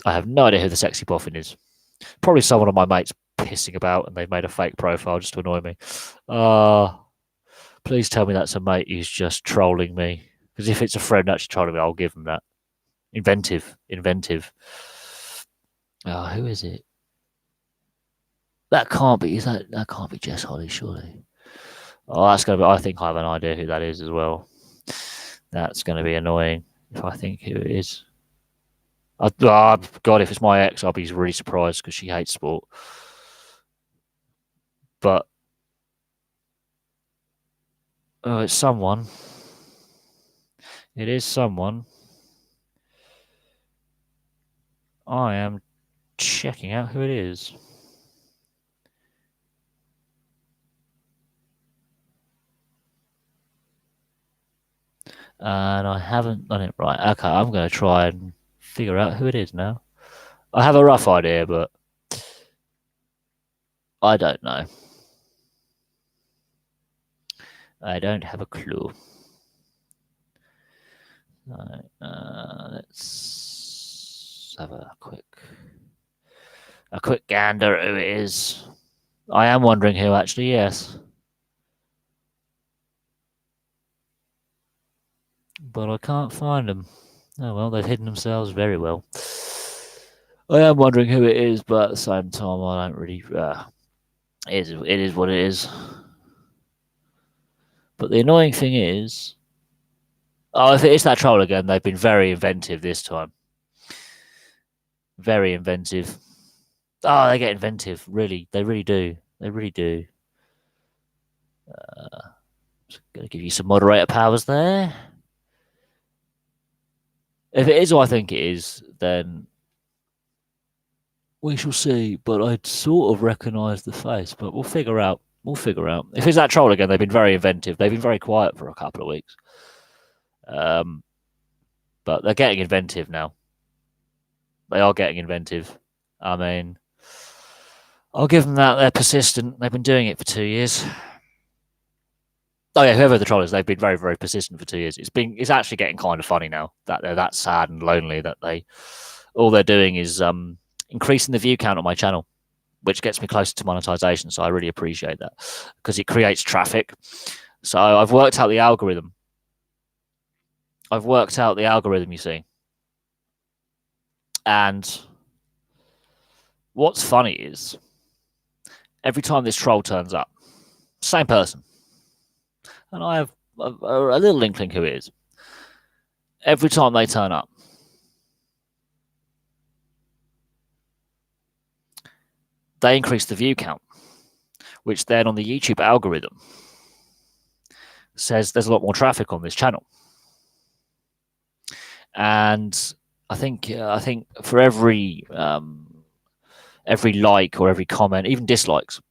have no idea who the sexy boffin is. Probably someone of my mates pissing about, and they've made a fake profile just to annoy me. Please tell me that's a mate who's just trolling me. Because if it's a friend actually trolling me, I'll give them that. Inventive. Who is it? That can't be. That can't be Jess Holly, surely? Oh, that's gonna be. I think I have an idea who that is as well. That's gonna be annoying if I think who it is. God, if it's my ex, I'll be really surprised because she hates sport. But it's someone. It is someone. I am checking out who it is. And I haven't done it right. Okay, I'm going to try and figure out who it is now. I have a rough idea, but I don't know. I don't have a clue. Let's have a quick gander at who it is. I am wondering who, actually, yes. But I can't find them. Oh well, they've hidden themselves very well. I am wondering who it is, but at the same time, I don't really. It is what it is. But the annoying thing is, if it is that troll again, they've been very inventive this time. Very inventive. Oh, they get inventive. Really, they really do. They really do. Just gonna give you some moderator powers there. If it is who I think it is, then we shall see. But I'd sort of recognise the face, but we'll figure out We'll figure out. If it's that troll again, they've been very inventive. They've been very quiet for a couple of weeks. But they're getting inventive now. They are getting inventive. I mean, I'll give them that. They're persistent. They've been doing it for 2 years. Oh yeah, whoever the troll is, they've been very, very persistent for 2 years. It's actually getting kind of funny now that they're that sad and lonely that all they're doing is increasing the view count on my channel, which gets me closer to monetization. So I really appreciate that because it creates traffic. So I've worked out the algorithm. You see. And what's funny is every time this troll turns up, same person, and I have a little inkling who it is. Every time they turn up, they increase the view count, which then on the YouTube algorithm says there's a lot more traffic on this channel. And I think for every like or every comment, even dislikes,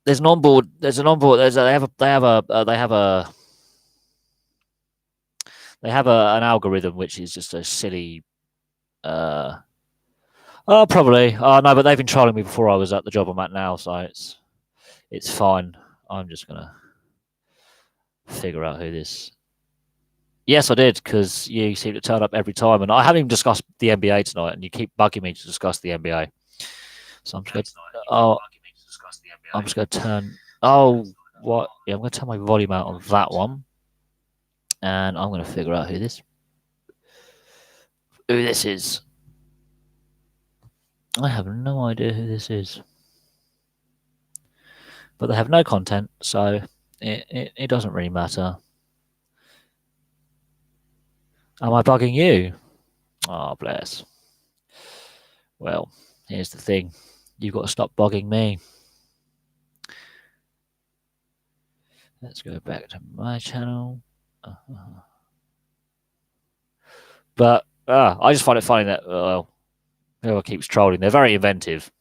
there's an onboard. They have an algorithm which is just a silly. Probably. Oh no, but they've been trolling me before I was at the job I'm at now, so it's fine. I'm just gonna figure out who this. Yes, I did, because you seem to turn up every time, and I haven't even discussed the NBA tonight, and you keep bugging me to discuss the NBA. So I'm just going to turn. Oh, what? Yeah, I'm going to turn my volume out on that one, and I'm going to figure out who this is. I have no idea who this is, but they have no content, so it doesn't really matter. Am I bugging you? Oh, bless. Well, here's the thing. You've got to stop bugging me. Let's go back to my channel. But I just find it funny that whoever keeps trolling, they're very inventive.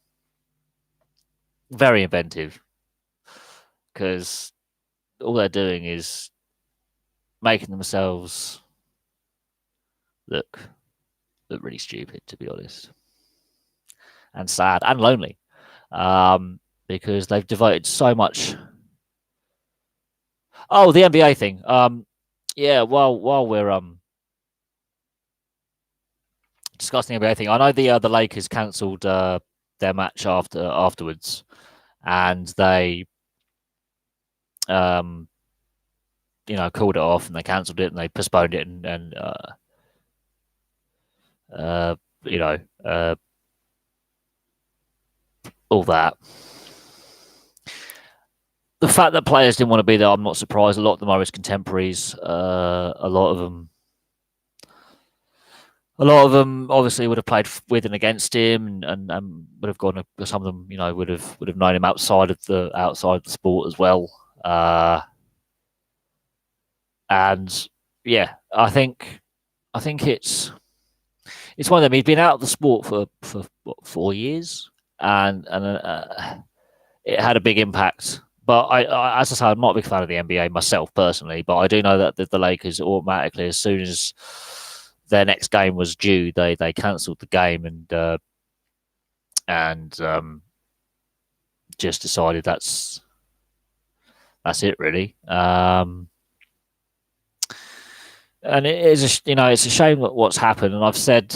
Very inventive. Because all they're doing is making themselves look really stupid, to be honest, and sad and lonely, because they've devoted so much. Oh, the NBA thing. Yeah. While we're discussing the NBA thing, I know the Lakers cancelled their match afterwards, and they called it off, and they cancelled it, and they postponed it, and all that. The fact that players didn't want to be there, I'm not surprised. A lot of them are his contemporaries. A lot of them obviously would have played with and against him, and would have gone. Some of them, would have known him outside of the sport as well. And yeah, I think it's one of them. He's been out of the sport for what, 4 years, and it had a big impact. But I, as I say, I'm not a big fan of the NBA myself personally, but I do know that the Lakers automatically, as soon as their next game was due, they cancelled the game and just decided that's it really. And it is it's a shame what's happened, and I've said,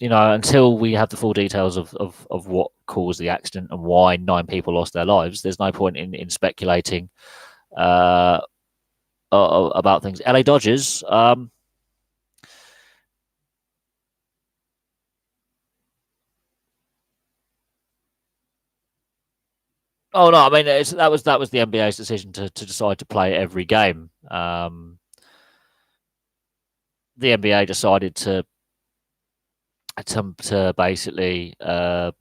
until we have the full details of what caused the accident and why 9 people lost their lives, there's no point in speculating about things. LA Dodgers. Oh no, I mean that was the NBA's decision to decide to play every game. The NBA decided to basically to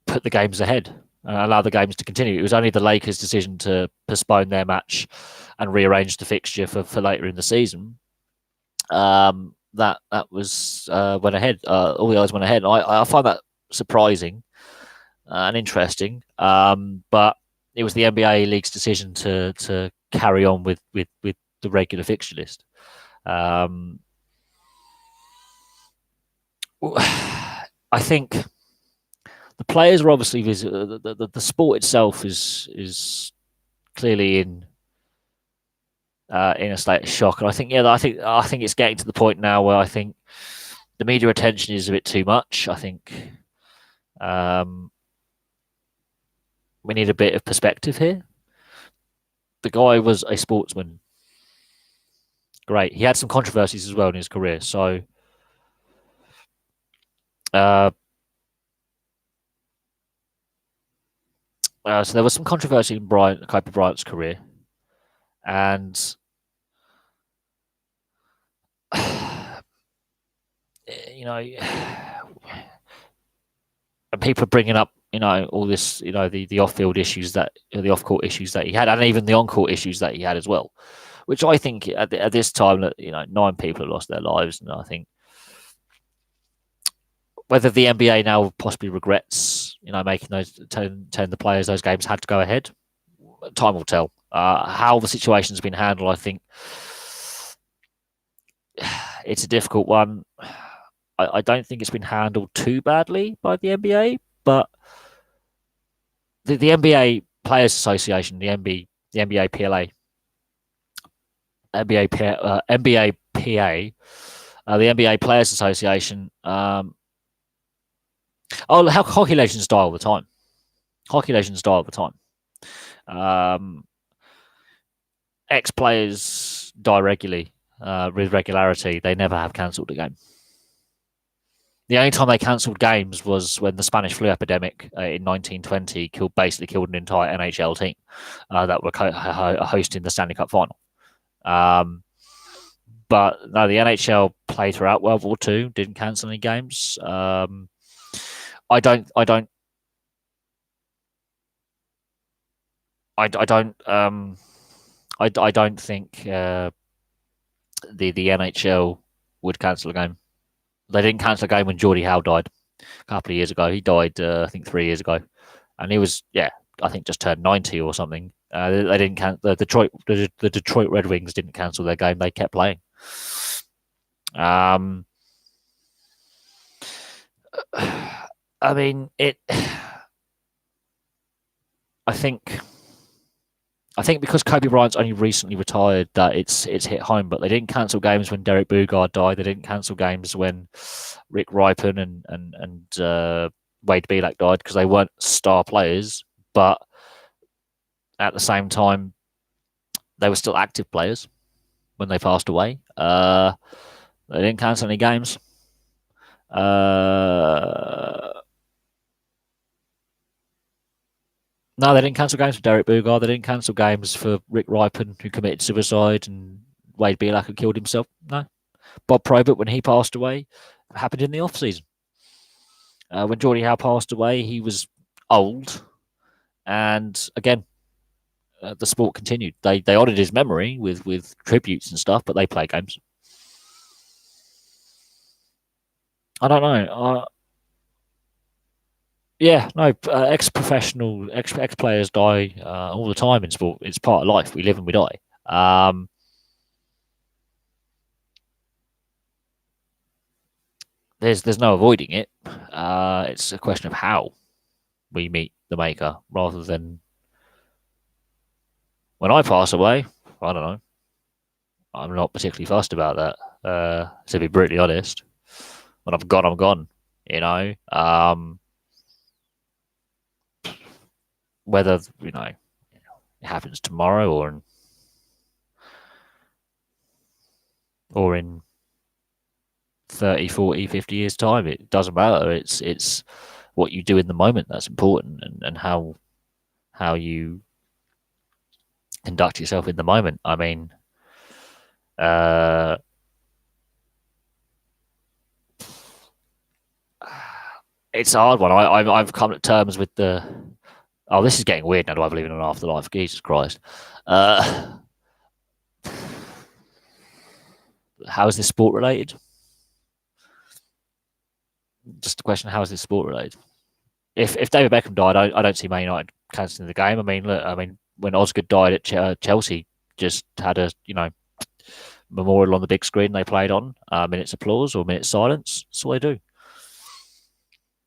put the games ahead. allow the games to continue. It was only the Lakers' decision to postpone their match and rearrange the fixture for later in the season. That was went ahead. All the others went ahead. I find that surprising and interesting. But it was the NBA league's decision to carry on with the regular fixture list. I think the players are obviously the sport itself is clearly in a state of shock, and I think it's getting to the point now where I think the media attention is a bit too much. I think we need a bit of perspective here. The guy was a sportsman. Great. He had some controversies as well in his career. So so there was some controversy in Kobe Bryant's career, and you know, and people are bringing up all this, the off-field issues the off-court issues that he had, and even the on-court issues that he had as well, which I think at this time that 9 people have lost their lives, and I think whether the NBA now possibly regrets making those telling the players those games had to go ahead, time will tell. How the situation's been handled, I think it's a difficult one. I don't think it's been handled too badly by the NBA, but the NBA Players Association, the NBA PLA, NBA PA, the NBA Players Association. Hockey legends die all the time. Hockey legends die all the time. Ex-players die regularly, with regularity. They never have cancelled a game. The only time they cancelled games was when the Spanish flu epidemic in 1920 basically killed an entire NHL team that were hosting the Stanley Cup final. But no, the NHL played throughout World War II, didn't cancel any games. I don't think the NHL would cancel a game. They didn't cancel a game when Gordie Howe died a couple of years ago. He died, I think, 3 years ago, and he was, I think, just turned 90 or something. They didn't the Detroit Red Wings didn't cancel their game. They kept playing. I mean, I think because Kobe Bryant's only recently retired that it's hit home, but they didn't cancel games when Derek Boogaard died. They didn't cancel games when Rick Ripon and Wade Belak died because they weren't star players, but at the same time, they were still active players when they passed away. They didn't cancel any games. No, they didn't cancel games for Derek Boogaard. They didn't cancel games for Rick Ripon, who committed suicide, and Wade Belak, who killed himself. No. Bob Probert, when he passed away, happened in the off-season. When Gordie Howe passed away, he was old. And again, the sport continued. They honoured his memory with tributes and stuff, but they play games. I don't know. Ex-professional, ex-players die all the time in sport. It's part of life. We live and we die. There's no avoiding it. It's a question of how we meet the maker rather than when I pass away. I don't know. I'm not particularly fussed about that. To be brutally honest, when I'm gone, I'm gone. Whether it happens tomorrow or in 30, 40, 50 years time, it doesn't matter. It's what you do in the moment that's important, and how you conduct yourself in the moment. I mean, it's a hard one. I've come to terms with the Oh, this is getting weird now. Do I believe in an afterlife? Jesus Christ. Uh, how is this sport related? Just a question. How is this sport related? If David Beckham died, I don't see Man United cancelling the game. I mean, look, I mean, when Osgood died at Chelsea, just had a memorial on the big screen they played on, minutes applause or minutes silence. That's what they do.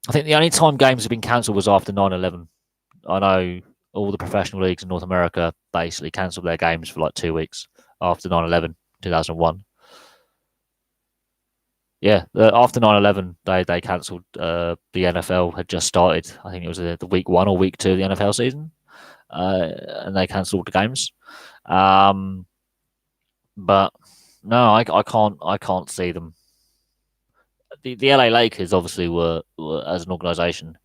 I think the only time games have been cancelled was after 9/11. I know all the professional leagues in North America basically cancelled their games for like 2 weeks after 9/11, 2001. Yeah, after 9/11, they cancelled. The NFL had just started. I think it was the week 1 or week 2 of the NFL season, and they cancelled the games. Um, but no, I can't see them. The LA Lakers obviously were as an organisation.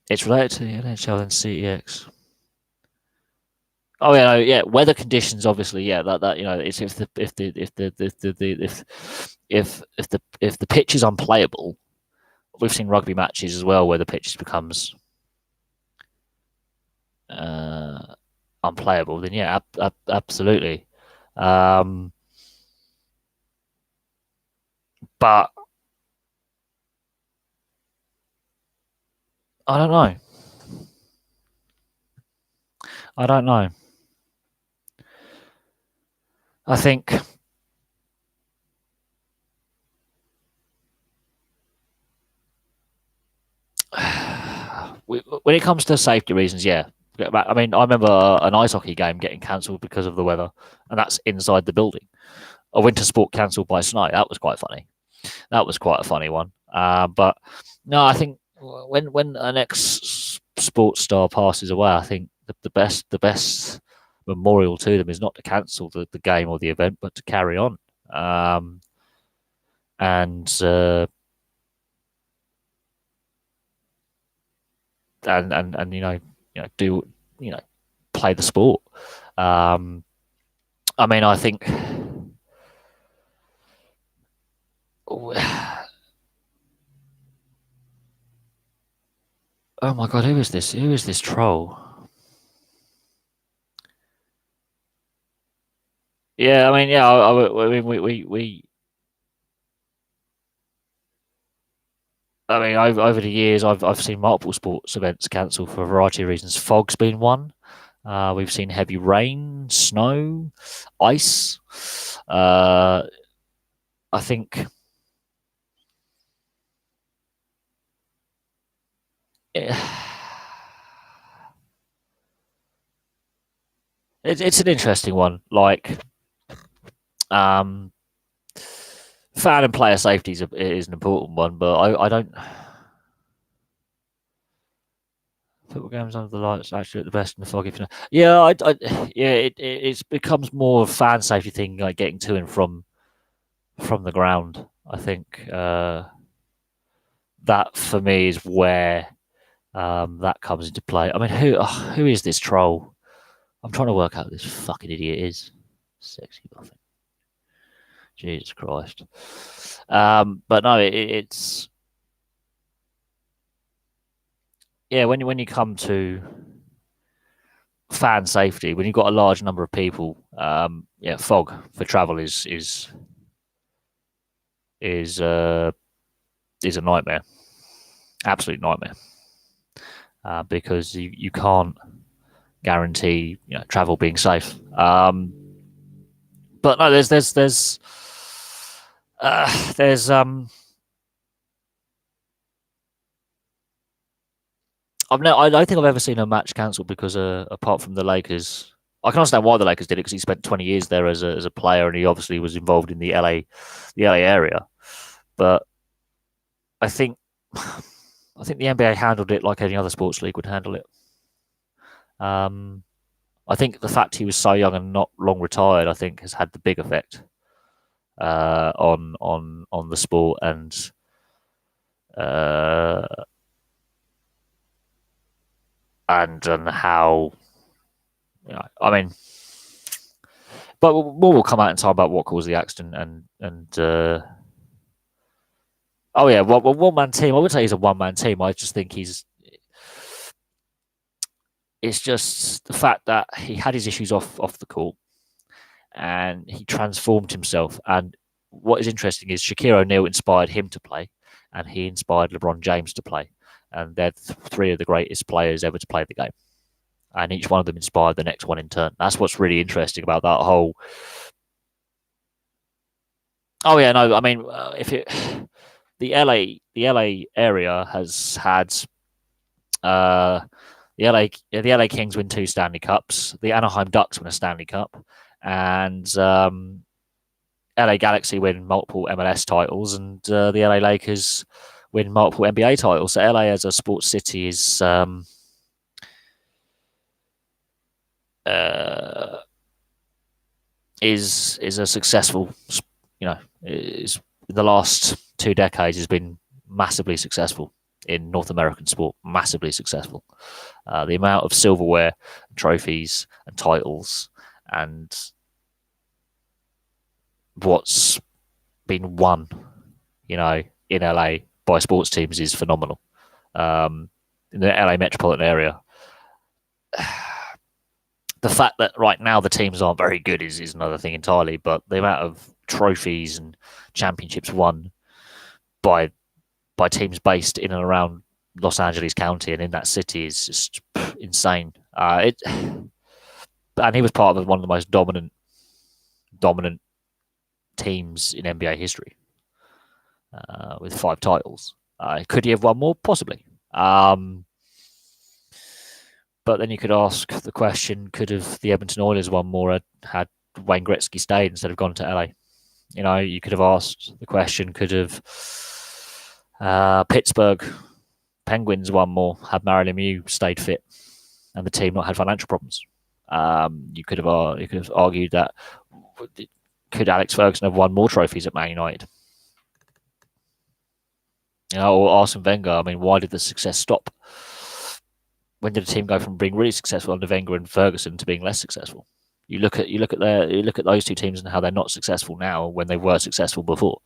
It's related to the NHL and CEX. Oh yeah, no, yeah. Weather conditions, obviously, yeah. That it's if the pitch is unplayable. We've seen rugby matches as well where the pitch becomes uh, unplayable. Then yeah, absolutely. Um, but I don't know. I don't know. I think when it comes to safety reasons, yeah. I mean, I remember an ice hockey game getting cancelled because of the weather, and that's inside the building. A winter sport cancelled by snow. That was quite funny. That was quite a funny one. But no, I think when an ex sports star passes away, I think the best memorial to them is not to cancel the game or the event, but to carry on. Um, and and do you know play the sport. Um, I mean, I think. Oh my god, who is this? Who is this troll? Yeah, I mean, yeah, I mean, I mean, over the years, I've seen multiple sports events cancelled for a variety of reasons. Fog's been one. We've seen heavy rain, snow, ice. Uh, I think it's an interesting one. Like, um, fan and player safety is an important one, but I don't. Football games under the lights actually at the best in the fog. If you know, yeah, yeah, it becomes more of a fan safety thing, like getting to and from the ground. I think that for me is where that comes into play. I mean, who is this troll? I'm trying to work out who this fucking idiot is. Sexy muffin. Jesus Christ. But no, it's yeah. When you come to fan safety, when you've got a large number of people, yeah, fog for travel is uh, is a nightmare, absolute nightmare, because you can't guarantee travel being safe. But no, there's I don't think I've ever seen a match cancelled because apart from the Lakers. I can understand why the Lakers did it because he spent 20 years there as a player and he obviously was involved in the LA area. But I think I think the NBA handled it like any other sports league would handle it. Um, I think the fact he was so young and not long retired, I think, has had the big effect on the sport uh, and how I mean, But more will come out in time about what caused the accident and oh yeah, well, one man team. I would say he's a one man team. I just think it's just the fact that he had his issues off the court and he transformed himself. And what is interesting is Shaquille O'Neal inspired him to play, and he inspired LeBron James to play, and they're three of the greatest players ever to play the game. And each one of them inspired the next one in turn. That's what's really interesting about that whole. Oh yeah, no, I mean, if it the LA area has had the LA Kings win 2 Stanley Cups, the Anaheim Ducks win a Stanley Cup, and LA Galaxy win multiple MLS titles, and the LA Lakers win multiple NBA titles. So LA as a sports city is a successful, is in the last 2 decades has been massively successful in North American sport, massively successful. The amount of silverware, trophies, and titles, and what's been won, in LA by sports teams is phenomenal. In the LA metropolitan area, the fact that right now the teams aren't very good is another thing entirely. But the amount of trophies and championships won by teams based in and around Los Angeles County and in that city is just insane. And he was part of one of the most dominant teams in NBA history with 5 titles. Could he have won more? Possibly. But then you could ask the question: could have the Edmonton Oilers won more had Wayne Gretzky stayed instead of gone to LA? You could have asked the question: could have Pittsburgh Penguins won more had Mario Lemieux stayed fit and the team not had financial problems? You could have argued that could Alex Ferguson have won more trophies at Man United? Or Arsene Wenger. I mean, why did the success stop? When did the team go from being really successful under Wenger and Ferguson to being less successful? You look at those 2 teams and how they're not successful now when they were successful before.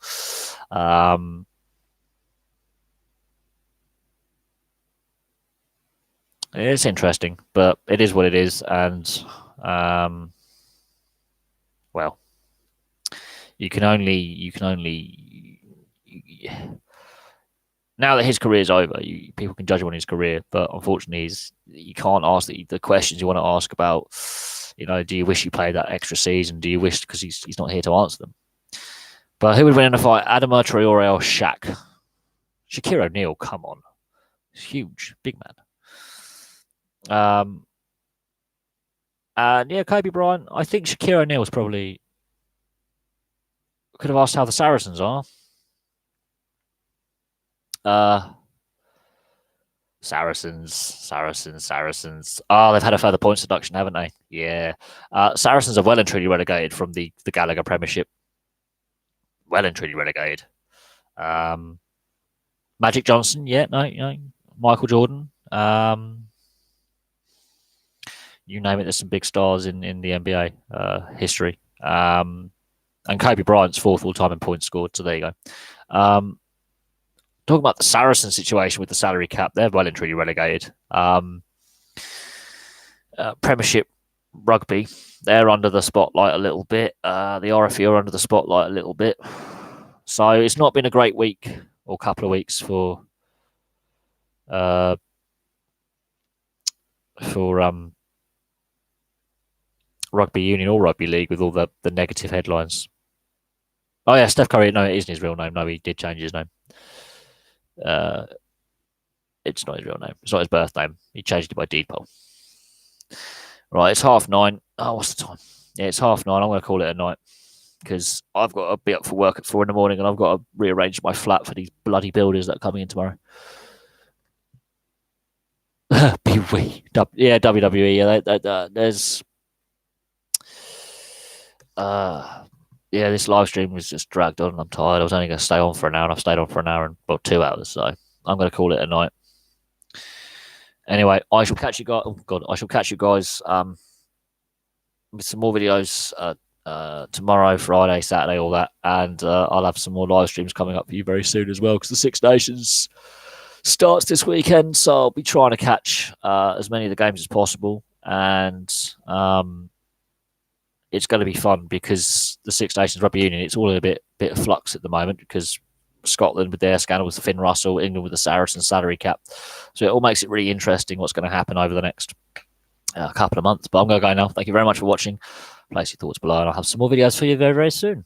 It's interesting, but it is what it is, and well, you can only now that his career is over, people can judge him on his career, but unfortunately, you can't ask the questions you want to ask about. Do you wish you played that extra season? Do you wish, because he's not here to answer them. But who would win in a fight, Adama Traore or Shaq? Shaquille O'Neal, come on, he's huge, big man. And yeah, Kobe Bryant. I think Shaquille O'Neal was probably could have asked how the Saracens are. Saracens. Oh, they've had a further points deduction, haven't they? Yeah. Saracens are well and truly relegated from the Gallagher Premiership. Well and truly relegated. Magic Johnson, yeah, no. Michael Jordan. You name it, there's some big stars in the NBA history. And Kobe Bryant's 4th all-time in points scored, so there you go. Talking about the Saracen situation with the salary cap, they're well and truly relegated. Premiership rugby, they're under the spotlight a little bit. The RFU are under the spotlight a little bit. So it's not been a great week or couple of weeks for rugby union or rugby league with all the negative headlines. Oh yeah, Steph Curry. No, it isn't his real name. No, he did change his name. It's not his real name. It's not his birth name. He changed it by deed poll. Right, it's 9:30. Oh, what's the time? Yeah, it's 9:30. I'm going to call it a night because I've got to be up for work at 4 a.m. and I've got to rearrange my flat for these bloody builders that are coming in tomorrow. WWE. Yeah, WWE. Yeah, there's. Yeah, this live stream was just dragged on and I'm tired. I was only going to stay on for an hour and I've stayed on for an hour and about 2 hours. So I'm going to call it a night. Anyway, I shall catch you guys. I shall catch you guys with some more videos tomorrow, Friday, Saturday, all that. And I'll have some more live streams coming up for you very soon as well, because the Six Nations starts this weekend. So I'll be trying to catch as many of the games as possible. And it's going to be fun, because the Six Nations Rugby Union, it's all in a bit of flux at the moment, because Scotland with their scandal with Finn Russell, England with the Saracens salary cap. So it all makes it really interesting what's going to happen over the next couple of months. But I'm going to go now. Thank you very much for watching. Place your thoughts below, and I'll have some more videos for you very, very soon.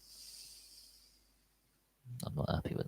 I'm not happy with